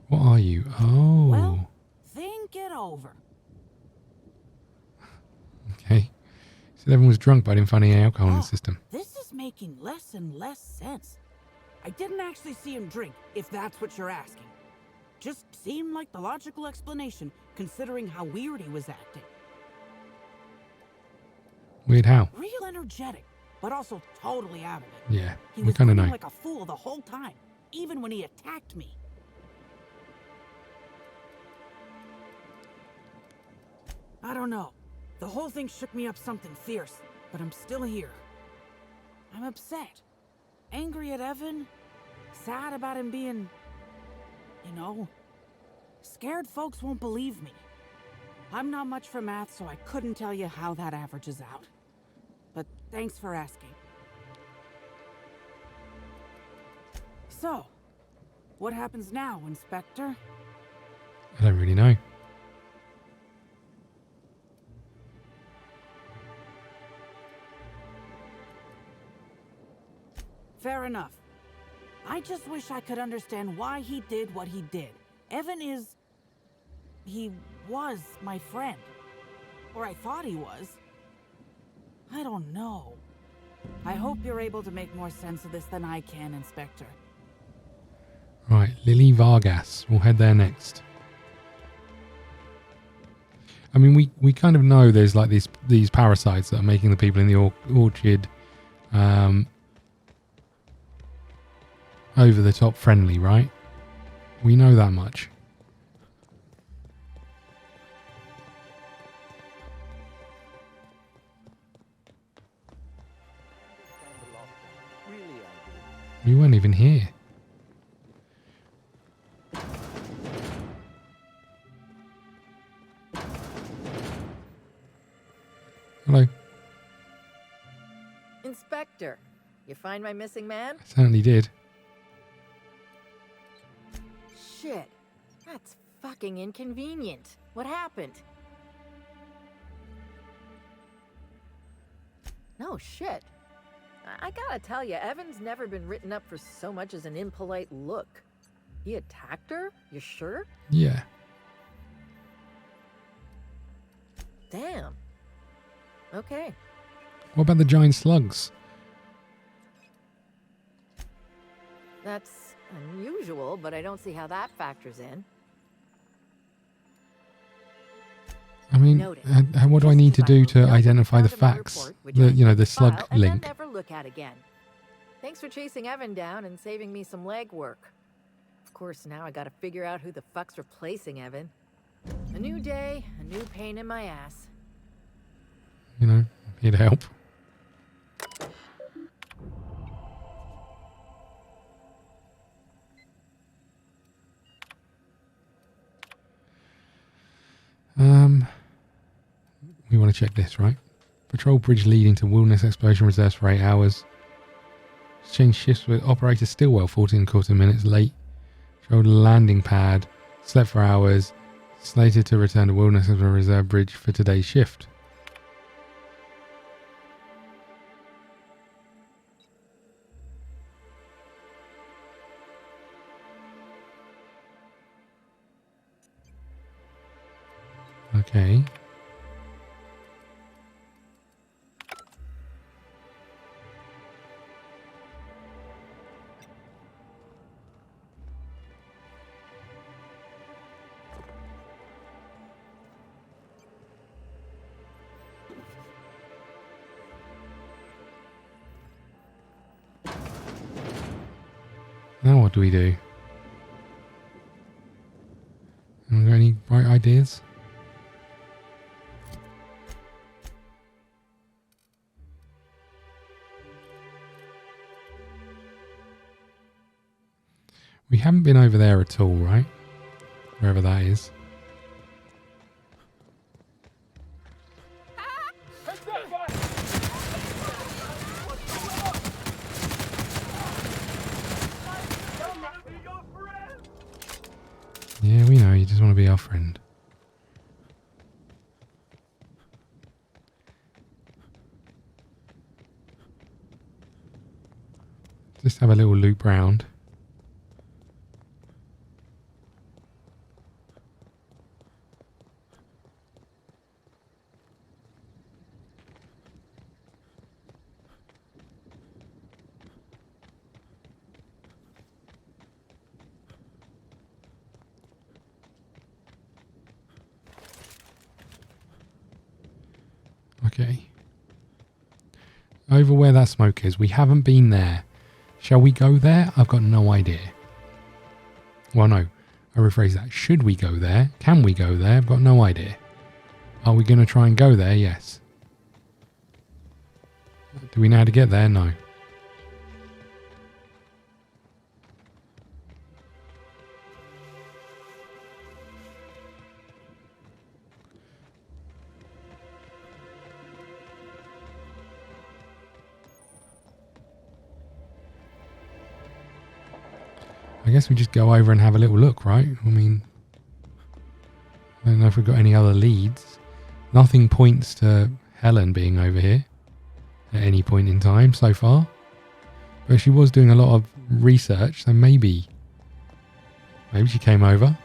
What are you? Oh. Well, think it over. Okay. Said everyone was drunk, but I didn't find any alcohol in the system. This is making less and less sense. I didn't actually see him drink, if that's what you're asking. Just seemed like the logical explanation, considering how weird he was acting. Weird how? Real energetic, but also totally out of it. Yeah, He we was kind of grinning know. like a fool the whole time, even when he attacked me. I don't know. The whole thing shook me up something fierce, but I'm still here. I'm upset. Angry at Evan. Sad about him being... you know... Scared folks won't believe me. I'm not much for math, so I couldn't tell you how that averages out. But thanks for asking. So, what happens now, Inspector? I don't really know. Fair enough. I just wish I could understand why he did what he did. Evan is... he was my friend. Or I thought he was. I don't know. I hope you're able to make more sense of this than I can, Inspector. Right, Lily Vargas. We'll head there next. I mean, we kind of know there's like these parasites that are making the people in the orchard over the top friendly, right? We know that much. We weren't even here. Hello. Inspector, you find my missing man? I certainly did. Shit. That's fucking inconvenient. What happened? No shit. I gotta tell you, Evan's never been written up for so much as an impolite look. He attacked her? You sure? Yeah. Damn. Okay. What about the giant slugs? That's unusual, but I don't see how that factors in. I mean, what do I need to do to identify the facts? The slug link. Never look at again. Thanks for chasing Evan down and saving me some legwork. Of course, now I gotta figure out who the fuck's replacing Evan. A new day, a new pain in my ass. You know, here to help. We want to check this, right? Patrol bridge leading to Wilderness Exploration reserves for 8 hours. Exchange shifts with operator Stillwell, 14 minutes late. Patrol landing pad, slept for hours. Slated to return to Wilderness Exploration Reserve Bridge for today's shift. Okay. Now what do we do? Have we got any bright ideas? We haven't been over there at all, right? Wherever that is. Yeah, we know. You just want to be our friend. Just have a little loop round. Okay. Over where that smoke is. We haven't been there. Shall we go there? I've got no idea. Well, no. I rephrase that. Should we go there? Can we go there? I've got no idea. Are we going to try and go there? Yes. Do we know how to get there? No. I guess we just go over and have a little look, right? I mean, I don't know if we've got any other leads. Nothing points to Helen being over here at any point in time so far. But she was doing a lot of research, so maybe she came over.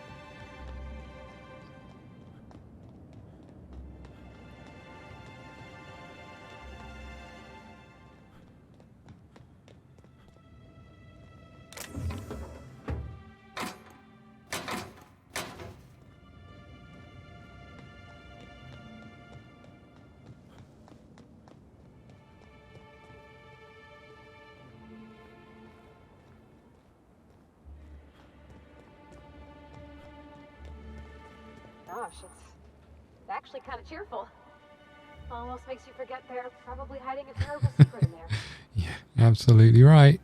Gosh, it's actually kind of cheerful. Almost makes you forget they're probably hiding a terrible secret in there. Yeah, absolutely right.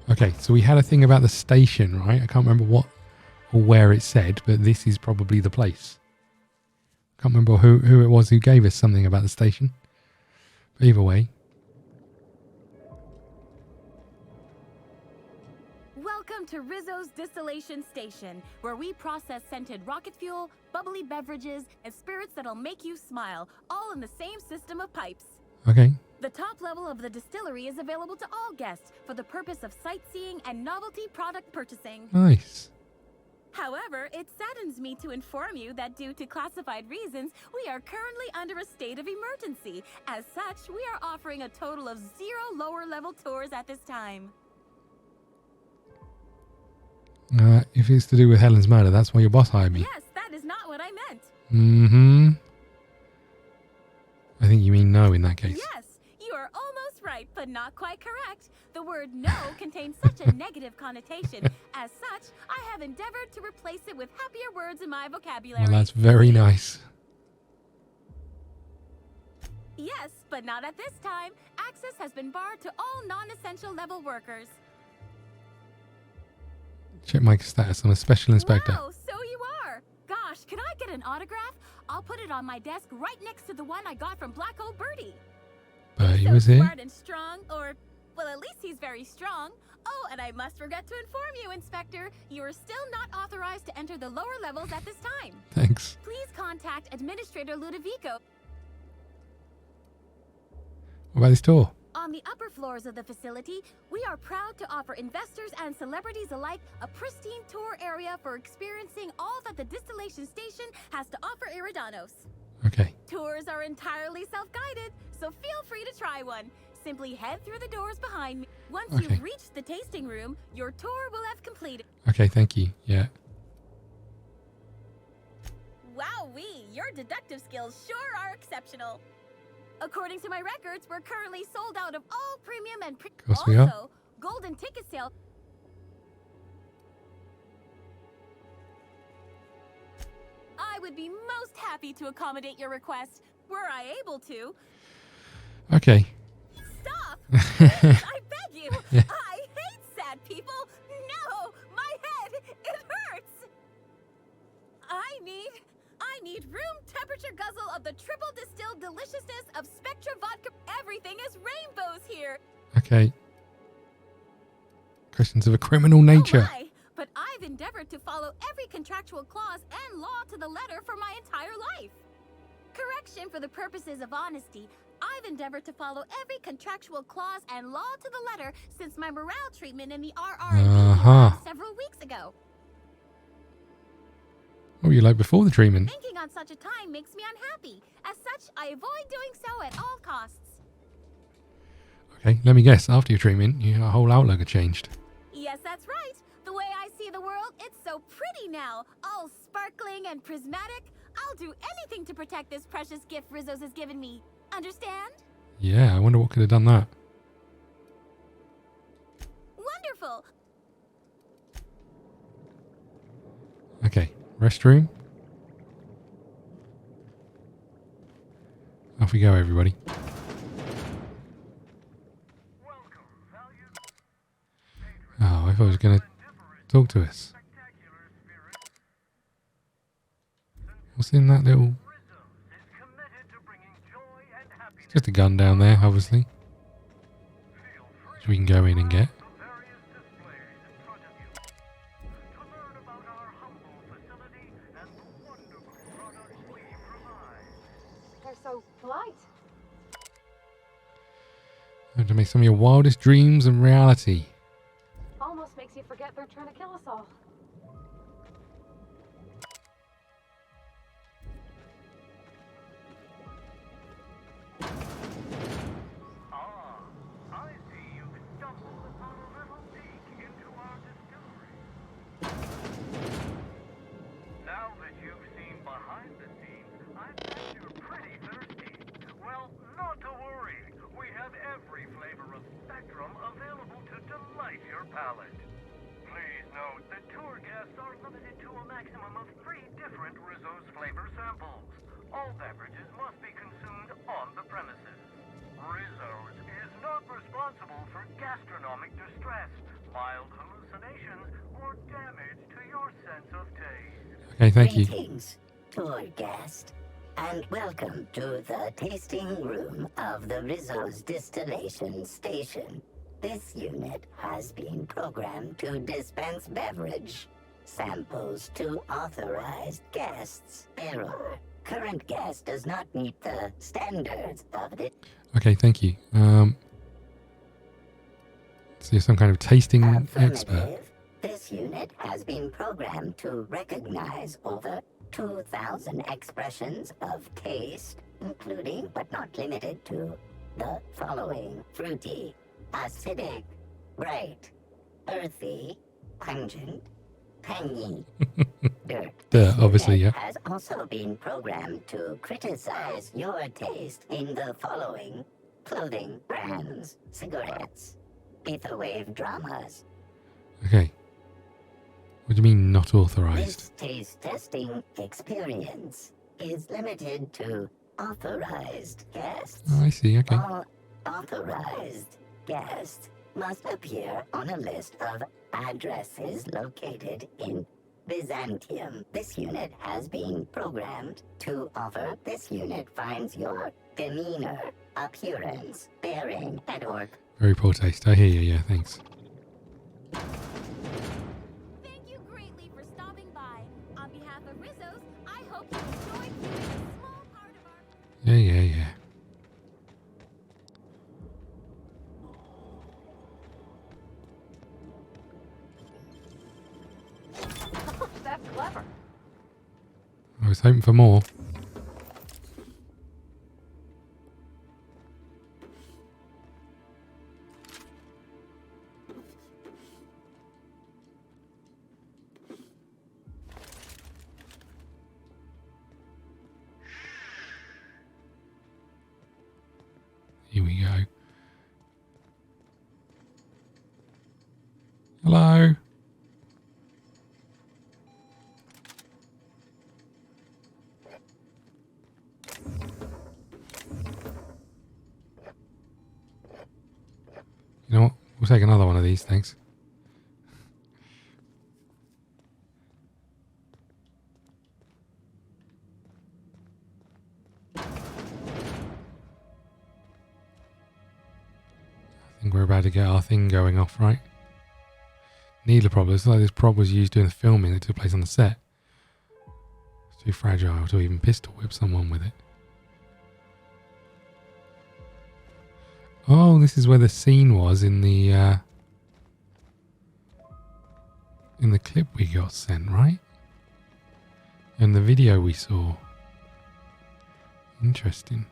Okay, so we had a thing about the station, right? I can't remember what or where it said, but this is probably the place. I can't remember who it was who gave us something about the station. But either way. Welcome to Rizzo's Distillation Station, where we process scented rocket fuel, bubbly beverages, and spirits that'll make you smile, all in the same system of pipes. Okay. The top level of the distillery is available to all guests for the purpose of sightseeing and novelty product purchasing. Nice. However, it saddens me to inform you that due to classified reasons, we are currently under a state of emergency. As such, we are offering a total of 0 lower-level tours at this time. If it's to do with Helen's murder, that's why your boss hired me. Yes, that is not what I meant. Mm-hmm. I think you mean no in that case. Yes, almost right, but not quite correct. The word no contains such a negative connotation. As such, I have endeavored to replace it with happier words in my vocabulary. Well, that's very nice. Yes, but not at this time. Access has been barred to all non-essential level workers. Check my status. I'm a special inspector. Wow, so you are. Gosh, can I get an autograph? I'll put it on my desk right next to the one I got from Black Hole Birdie. Birdie was here. Smart and strong, or, well, at least he's very strong. Oh, and I must forget to inform you, Inspector, you are still not authorized to enter the lower levels at this time. Thanks. Please contact Administrator Ludovico. What about this door? On the upper floors of the facility, we are proud to offer investors and celebrities alike a pristine tour area for experiencing all that the distillation station has to offer Iridanos. Okay. Tours are entirely self-guided, so feel free to try one. Simply head through the doors behind me. Once you've reached the tasting room, your tour will have completed. Okay, thank you. Yeah. Wowee, your deductive skills sure are exceptional. According to my records, we're currently sold out of all premium and Of course we are. also golden ticket sale. I would be most happy to accommodate your request, were I able to. Okay. Stop! I beg you! I hate sad people! No! My head! It hurts! I need room temperature guzzle of the triple distilled deliciousness of Spectra vodka. Everything is rainbows here! Okay. Questions of a criminal nature. Oh my, but I've endeavored to follow every contractual clause and law to the letter for my entire life. Correction, for the purposes of honesty, I've endeavored to follow every contractual clause and law to the letter since my morale treatment in the RR&D several weeks ago. What were you like before the treatment? Thinking on such a time makes me unhappy. As such, I avoid doing so at all costs. Okay, let me guess. After your treatment, your whole outlook had changed. Yes, that's right. The way I see the world, it's so pretty now. All sparkling and prismatic. I'll do anything to protect this precious gift Rizzo's has given me. Understand? Yeah, I wonder what could have done that. Wonderful. Okay, restroom. Off we go, everybody. Oh, I thought he was going to talk to us. What's in that little... It's just a gun down there, obviously. Which we can go in and get. They're so polite. To make some of your wildest dreams a reality. Almost makes you forget they're trying to kill us all. Now that you've seen behind the scenes, I bet you're pretty thirsty. Well, not to worry. We have every flavor of Spectrum available to delight your palate. Please note that tour guests are limited to a maximum of 3 different Rizzo's flavor samples. All beverages must be consumed on the premises. Rizzo's is not responsible for gastronomic distress, mild hallucinations, or damage to your sense of taste. Okay, thank you. Greetings, tour guest, and welcome to the tasting room of the Rizzo's distillation station. This unit has been programmed to dispense beverage samples to authorized guests. Error. Current guest does not meet the standards of the... Okay, thank you. So you're some kind of tasting expert. This unit has been programmed to recognize over 2,000 expressions of taste, including but not limited to the following: fruity, acidic, bright, earthy, pungent, tangy, dirt. Obviously, yeah. Has also been programmed to criticize your taste in the following: clothing brands, cigarettes, Aetherwave dramas. Okay. What do you mean not authorized? This taste testing experience is limited to authorized guests. Oh, I see, okay. All authorized guests must appear on a list of addresses located in Byzantium. This unit has been programmed to offer. This unit finds your demeanor, appearance, bearing, and/or Very poor taste. I hear you, yeah, thanks. Thank you greatly for stopping by. On behalf of Rizzo's, I hope you enjoyed viewing a small part of our... Yeah. That's clever. I was hoping for more. Here we go. Hello. You know what? We'll take another one of these, thanks. I think we're about to get our thing going off, right? Needler prop. It's like this prop was used during the filming that took place on the set. It's too fragile to even pistol whip someone with it. Oh, this is where the scene was in the clip we got sent, right? And the video we saw. Interesting.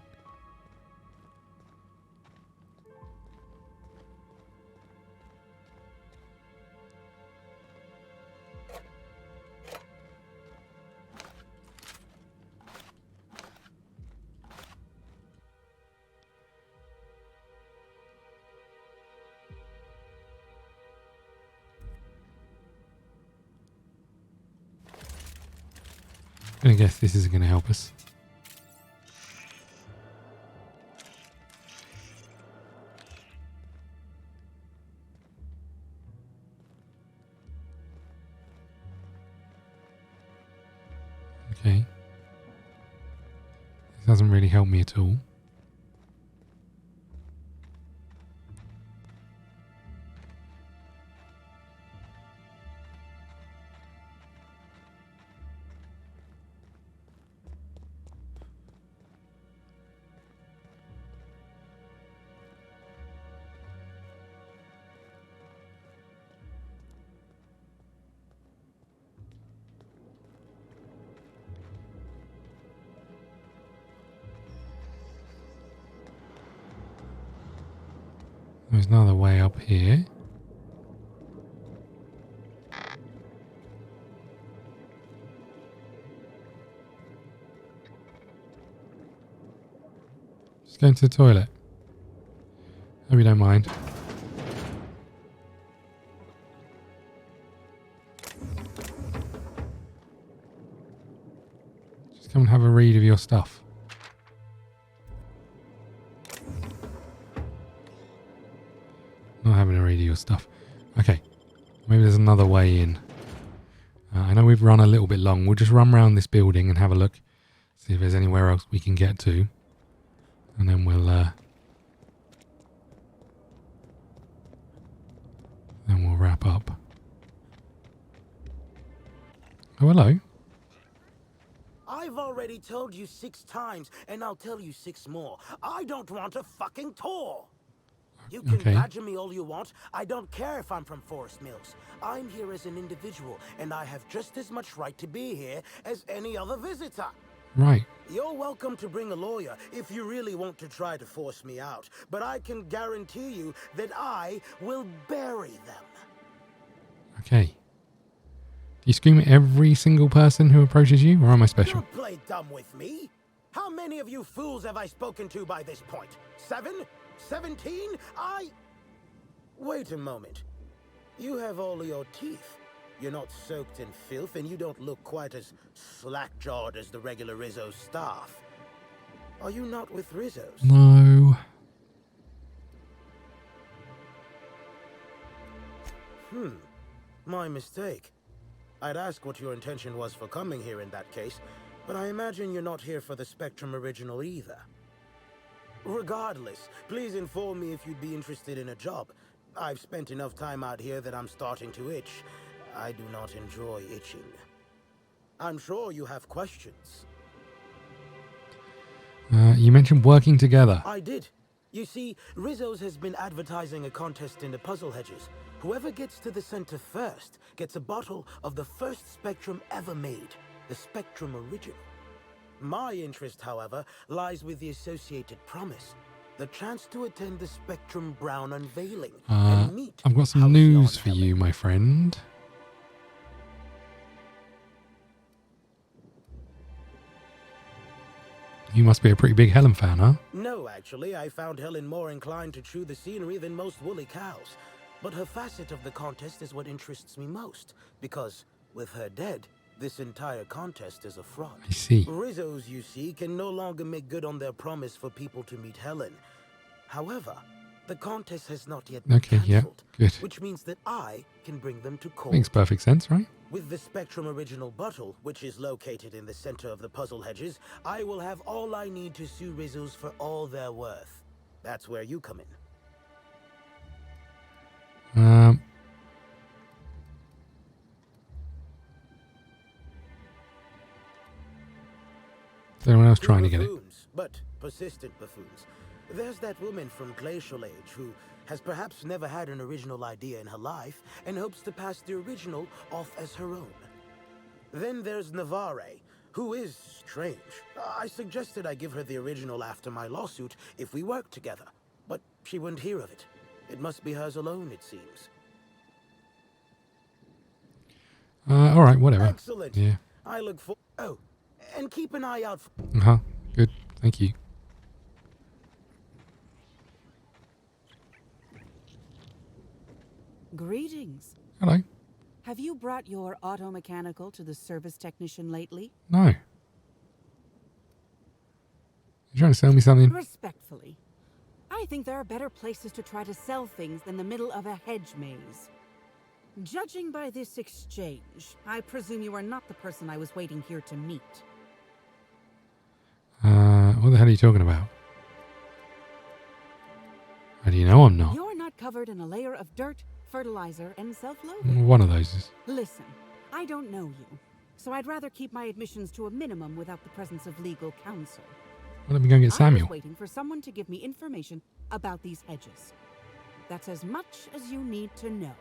I guess this isn't going to help us. Okay. This doesn't really help me at all. There's another way up here. Just going to the toilet. Hope you don't mind. Just come and have a read of your stuff. Not having a read of your stuff. Okay. Maybe there's another way in. I know we've run a little bit long. We'll just run around this building and have a look. See if there's anywhere else we can get to. And then we'll wrap up. Oh, hello. I've already told you 6 times, and I'll tell you 6 more. I don't want a fucking tour. You can badger me all you want. I don't care if I'm from Forest Mills. I'm here as an individual, and I have just as much right to be here as any other visitor. Right. You're welcome to bring a lawyer if you really want to try to force me out, but I can guarantee you that I will bury them. Okay. Do you scream at every single person who approaches you, or am I special? Don't play dumb with me. How many of you fools have I spoken to by this point? 7? 17? Wait a moment. You have all your teeth. You're not soaked in filth, and you don't look quite as slack-jawed as the regular Rizzo staff. Are you not with Rizzo's? No. My mistake. I'd ask what your intention was for coming here in that case, but I imagine you're not here for the Spectrum original either. Regardless, please inform me if you'd be interested in a job. I've spent enough time out here that I'm starting to itch. I do not enjoy itching. I'm sure you have questions. You mentioned working together. I did. You see, Rizzo's has been advertising a contest in the puzzle hedges. Whoever gets to the center first gets a bottle of the first Spectrum ever made, the Spectrum Original. My interest, however, lies with the associated promise, the chance to attend the Spectrum Brown unveiling and meet. I've got some news for you, my friend. You must be a pretty big Helen fan, huh? No, actually, I found Helen more inclined to chew the scenery than most woolly cows. But her facet of the contest is what interests me most, because with her dead, this entire contest is a fraud. I see. Rizzo's, you see, can no longer make good on their promise for people to meet Helen. However, the contest has not yet been cancelled, good. which means that I can bring them to court. Makes perfect sense, right? With the Spectrum Original bottle, which is located in the center of the puzzle hedges, I will have all I need to sue Rizzo's for all they're worth. That's where you come in. Is anyone else trying to get it? But persistent buffoons. There's that woman from Glacial Age who has perhaps never had an original idea in her life and hopes to pass the original off as her own. Then there's Navarre, who is strange. I suggested I give her the original after my lawsuit if we work together, but she wouldn't hear of it. It must be hers alone, it seems. All right, whatever. Excellent. Yeah. I look for... Oh, and keep an eye out for... Good. Thank you. Greetings. Hello. Have you brought your auto-mechanical to the service technician lately? No. You trying to sell me something? Respectfully, I think there are better places to try to sell things than the middle of a hedge maze. Judging by this exchange, I presume you are not the person I was waiting here to meet. What the hell are you talking about? How do you know I'm not? You're not covered in a layer of dirt, fertilizer, and self-loathing. One of those is. Listen, I don't know you, so I'd rather keep my admissions to a minimum without the presence of legal counsel. Well, let me go and get Samuel. I was waiting for someone to give me information about these hedges. That's as much as you need to know.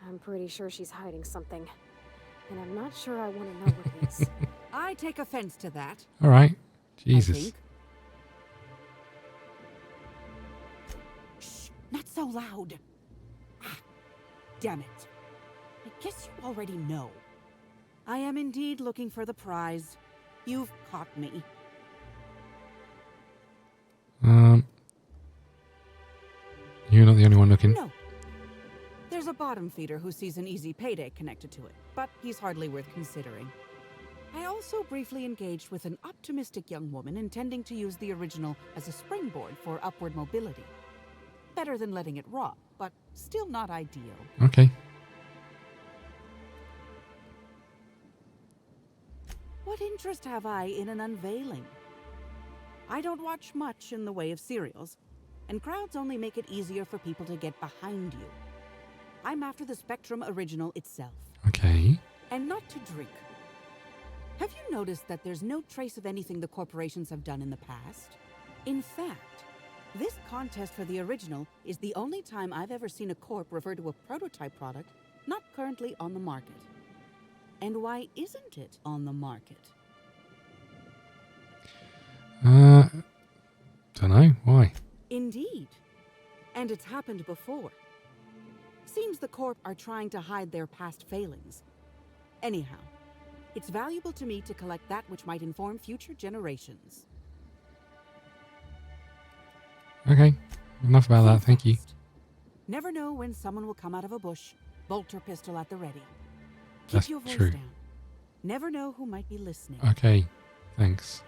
I'm pretty sure she's hiding something, and I'm not sure I want to know what it is. I take offense to that. All right. Jesus. Shh, not so loud. Ah, damn it. I guess you already know. I am indeed looking for the prize. You've caught me. You're not the only one looking. No. There's a bottom feeder who sees an easy payday connected to it, but he's hardly worth considering. I also briefly engaged with an optimistic young woman intending to use the original as a springboard for upward mobility. Better than letting it rot, but still not ideal. Okay. What interest have I in an unveiling? I don't watch much in the way of serials, and crowds only make it easier for people to get behind you. I'm after the Spectrum Original itself. Okay. And not to drink. Have you noticed that there's no trace of anything the corporations have done in the past? In fact, this contest for the original is the only time I've ever seen a corp refer to a prototype product not currently on the market. And why isn't it on the market? Dunno. Why? Indeed. And it's happened before. Seems the Corp are trying to hide their past failings. Anyhow, it's valuable to me to collect that which might inform future generations. Okay. Enough about that, thank you. Never know when someone will come out of a bush, bolt or pistol at the ready. Keep That's your voice true. down. Never know who might be listening. Okay, thanks.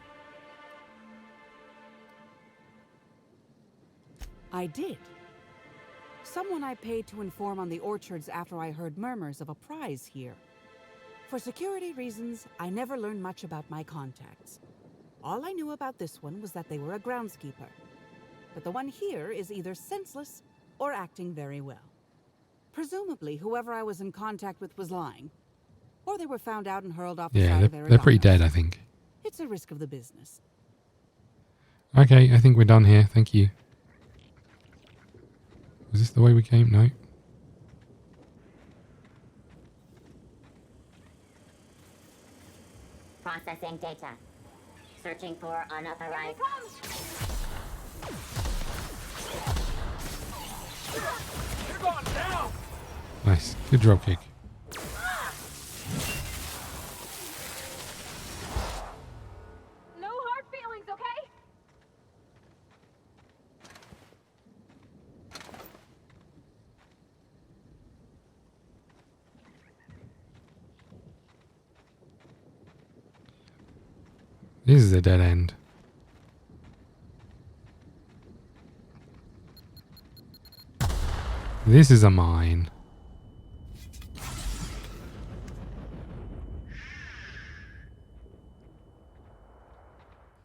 I did. Someone I paid to inform on the orchards after I heard murmurs of a prize here. For security reasons, I never learned much about my contacts. All I knew about this one was that they were a groundskeeper. But the one here is either senseless or acting very well. Presumably, whoever I was in contact with was lying. Or they were found out and hurled off the side of they're pretty dead, I think. It's a risk of the business. Okay, I think we're done here. Thank you. Was this the way we came? No. Processing data. Searching for unauthorized. You're going down! Nice. Good drop kick. No hard feelings, okay? This is a dead end. This is a mine.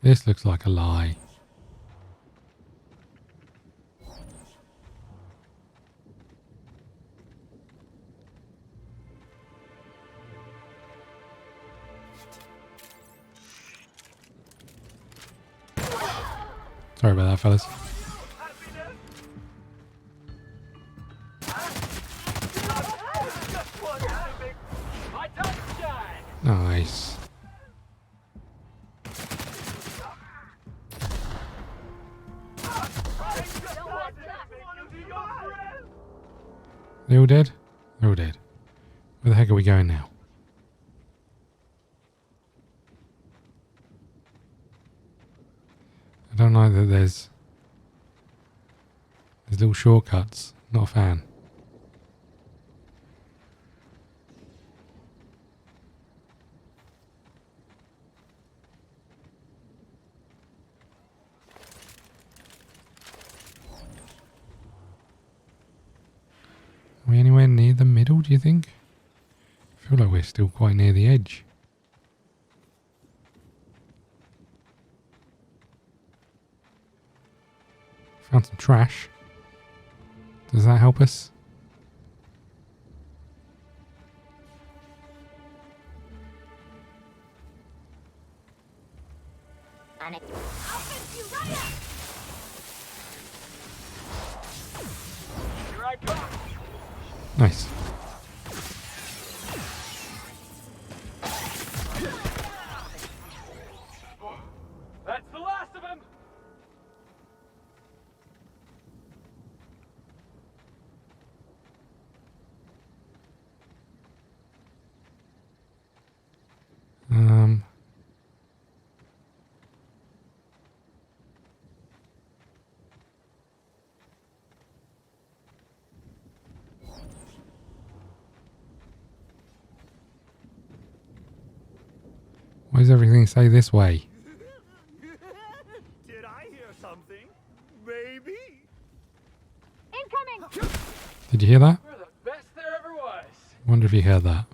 This looks like a lie. Sorry about that, fellas. Nice. They all dead? They're all dead. Where the heck are we going now? I don't like that there's little shortcuts. Not a fan. Are we anywhere near the middle, do you think? I feel like we're still quite near the edge. Found some trash. Does that help us? Nice. That's the last of him! Why does everything say this way? Did I hear something? Maybe? Incoming! Did you hear that? We're the best there ever was. Wonder if you heard that.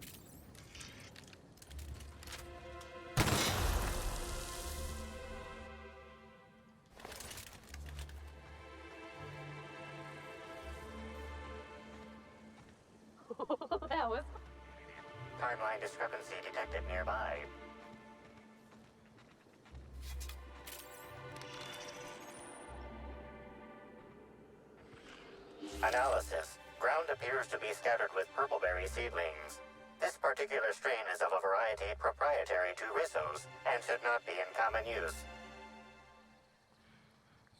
That was... Timeline discrepancy detected nearby. Analysis. Ground appears to be scattered with purpleberry seedlings. This particular strain is of a variety proprietary to Rissos and should not be in common use.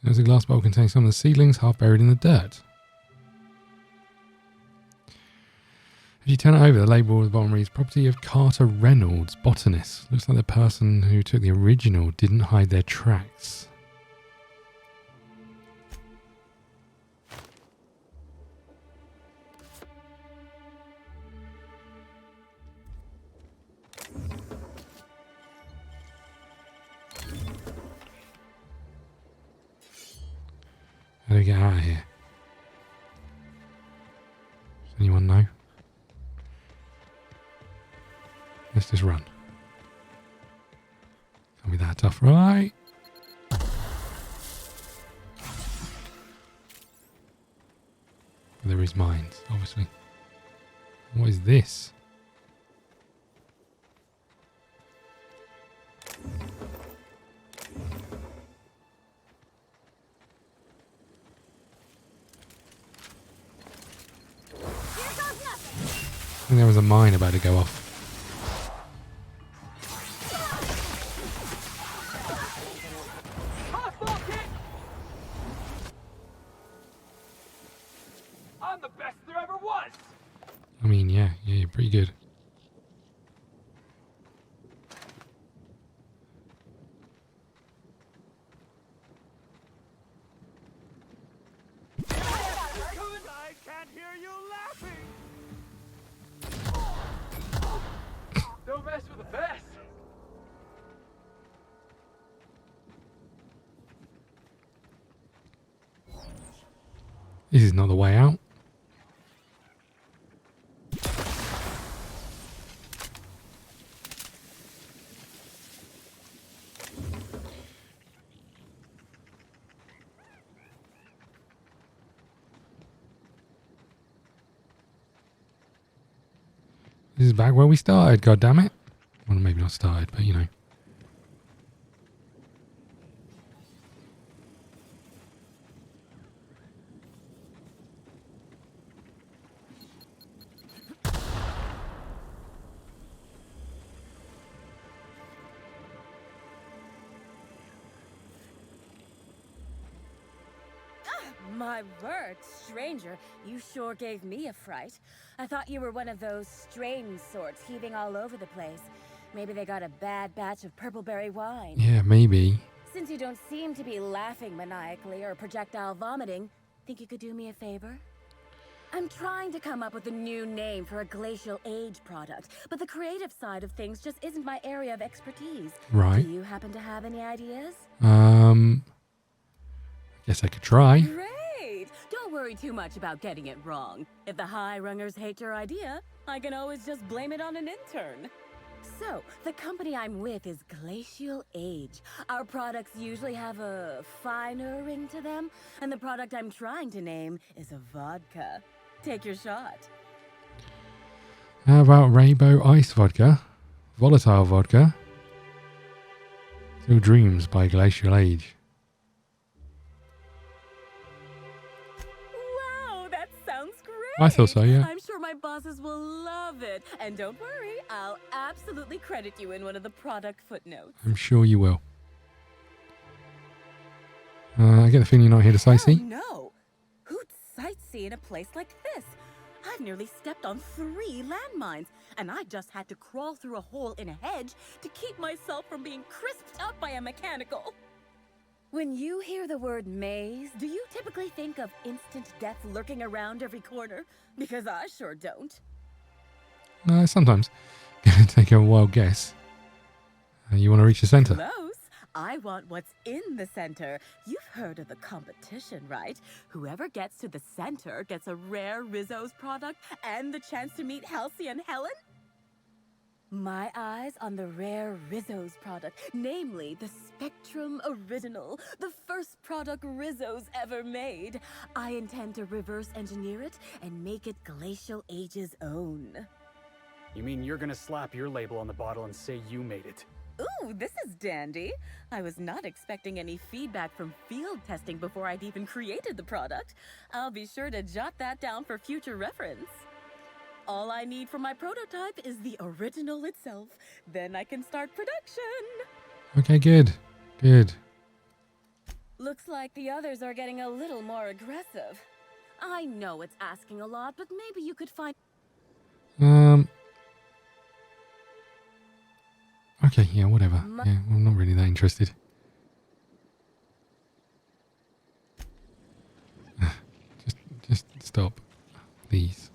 There's a glass bowl containing some of the seedlings half buried in the dirt. If you turn it over, the label at the bottom reads, property of Carter Reynolds, botanist. Looks like the person who took the original didn't hide their tracks. How do we get out of here? Does anyone know? Let's just run. Can't be that tough, right? There is mines, obviously. What is this? I think there was a mine about to go off. I'm the best there ever was. I mean, yeah, you're pretty good. I can't hear you laughing. Don't mess with the best. This is not the way out. This is back where we started, god damn it. Well, maybe not started, but you know. My word, stranger, you sure gave me a fright. I thought you were one of those strange sorts heaving all over the place. Maybe they got a bad batch of purpleberry wine. Yeah, maybe. Since you don't seem to be laughing maniacally or projectile vomiting, think you could do me a favor? I'm trying to come up with a new name for a glacial age product, but the creative side of things just isn't my area of expertise. Right. Do you happen to have any ideas? Guess I could try. Great! Don't worry too much about getting it wrong. If the high rungers hate your idea, I can always just blame it on an intern. So, the company I'm with is Glacial Age. Our products usually have a finer ring to them, and the product I'm trying to name is a vodka. Take your shot. How about Rainbow Ice Vodka? Volatile Vodka? Still Dreams by Glacial Age. Wow, that sounds great! I thought so, yeah. I'm sure my bosses will love it. And don't worry, I'll absolutely credit you in one of the product footnotes. I'm sure you will. I get the feeling you're not here to sightsee. Oh, no! Who'd sightsee in a place like this? I've nearly stepped on 3 landmines, and I just had to crawl through a hole in a hedge to keep myself from being crisped up by a mechanical. When you hear the word maze, do you typically think of instant death lurking around every corner? Because I sure don't. Sometimes. Gonna take a wild guess. You want to reach the center? Close. I want what's in the center. You've heard of the competition, right? Whoever gets to the center gets a rare Rizzo's product and the chance to meet Halcyon Helen? My eyes on the rare Rizzo's product, namely the Spectrum Original, the first product Rizzo's ever made. I intend to reverse engineer it and make it Glacial Age's own. You mean you're gonna slap your label on the bottle and say you made it? Ooh, this is dandy. I was not expecting any feedback from field testing before I'd even created the product. I'll be sure to jot that down for future reference. All I need for my prototype is the original itself. Then I can start production. Okay, good. Good. Looks like the others are getting a little more aggressive. I know it's asking a lot, but maybe you could find... Okay, yeah, whatever. Yeah, I'm not really that interested. Just stop, please.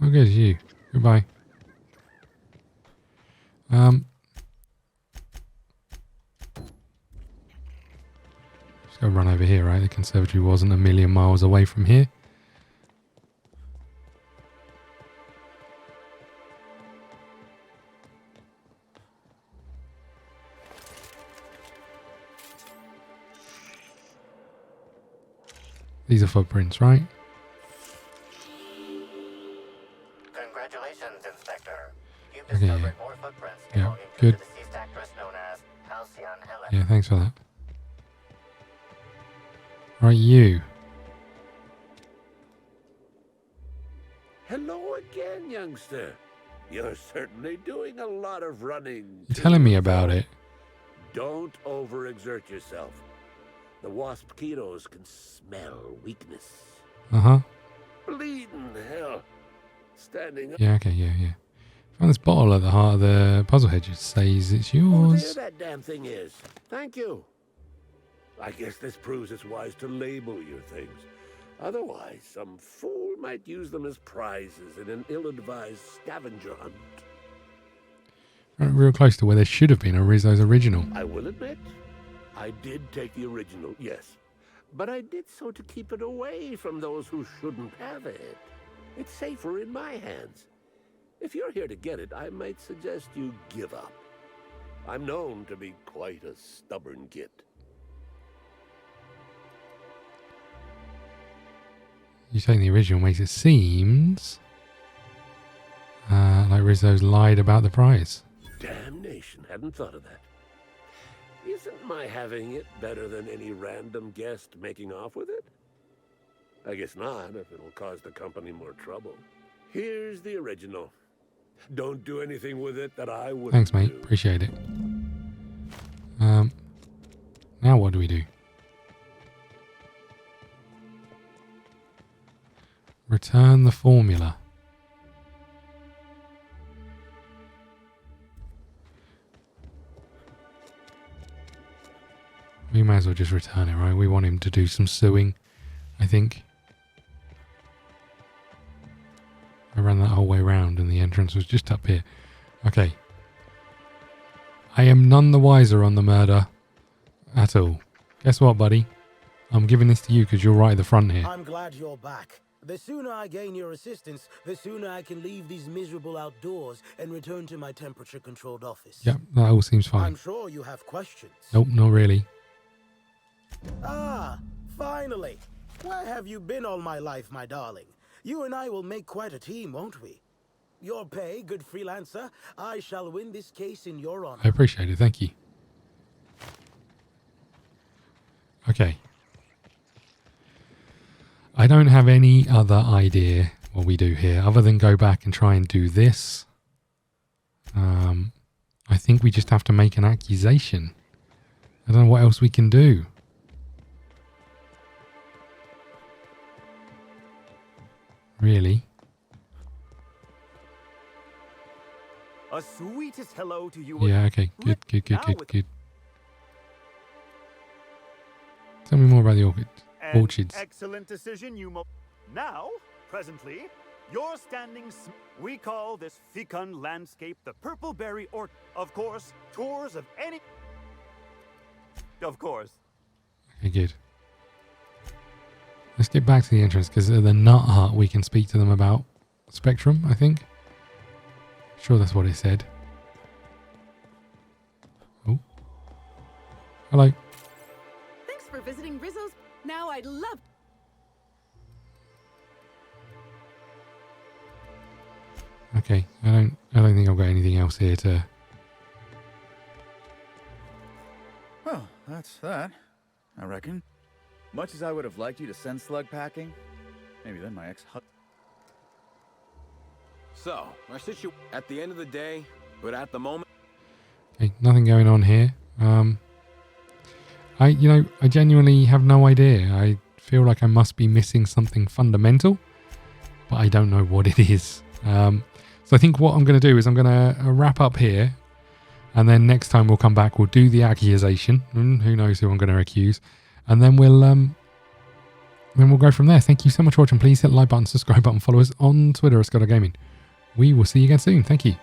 Oh, good, you. Goodbye. have run over here, right? The conservatory wasn't a million miles away from here. These are footprints, right? Congratulations, Inspector. You've Okay, discovered more footprints yeah, belonging good. to the deceased actress known as Halcyon Helen. Yeah, thanks for that. Right, you. Hello again, youngster. You're certainly doing a lot of running. You're telling me about it. Don't overexert yourself. The wasp-ketos can smell weakness. Uh-huh. Bleeding hell. Standing up. Yeah, okay, yeah. Found this bottle at the heart of the puzzle hedge. It says it's Oh, yours. there that damn thing is. Thank you. I guess this proves it's wise to label your things. Otherwise, some fool might use them as prizes in an ill-advised scavenger hunt. Right, real close to where there should have been a Rizzo's original. I will admit, I did take the original, yes. But I did so to keep it away from those who shouldn't have it. It's safer in my hands. If you're here to get it, I might suggest you give up. I'm known to be quite a stubborn git. You saying the original makes it seems like Rizzo's lied about the prize. Damnation, hadn't thought of that. Isn't my having it better than any random guest making off with it? I guess not, if it'll cause the company more trouble. Here's the original. Don't do anything with it that I wouldn't. Thanks, mate. Appreciate it. Now what do we do? Return the formula. We may as well just return it, right? We want him to do some suing, I think. I ran that whole way around and the entrance was just up here. Okay. I am none the wiser on the murder at all. Guess what, buddy? I'm giving this to you because you're right at the front here. I'm glad you're back. The sooner I gain your assistance, the sooner I can leave these miserable outdoors and return to my temperature-controlled office. Yep, that all seems fine. I'm sure you have questions. Nope, not really. Ah, finally. Where have you been all my life, my darling? You and I will make quite a team, won't we? Your pay, good freelancer. I shall win this case in your honor. I appreciate it, thank you. Okay. I don't have any other idea what we do here other than go back and try and do this. I think we just have to make an accusation. I don't know what else we can do. Really? A sweetest hello to you. Yeah, okay. Good. Tell me more about the orchids. Excellent decision, Now, presently, you're standing. We call this fecund landscape the Purple Berry Orchid. Of course, tours of any. Of course. Okay, good. Let's get back to the entrance because at the Nut Hut we can speak to them about Spectrum, I think. Sure, that's what it said. Oh. Hello. Thanks for visiting Rizzo's. Now I'd love. Okay, I don't think I've got anything else here to. Well, that's that, I reckon. Much as I would have liked you to send slug packing, maybe then my ex-husband. So, our situation at the end of the day, but at the moment. Okay, nothing going on here. I genuinely have no idea. I feel like I must be missing something fundamental, but I don't know what it is. So I think what I'm going to do is I'm going to wrap up here, and then next time we'll come back, we'll do the accusation. Who knows who I'm going to accuse, and then we'll go from there. Thank you so much for watching. Please hit the like button, subscribe button, follow us on Twitter at Scudder Gaming. We will see you again soon. Thank you.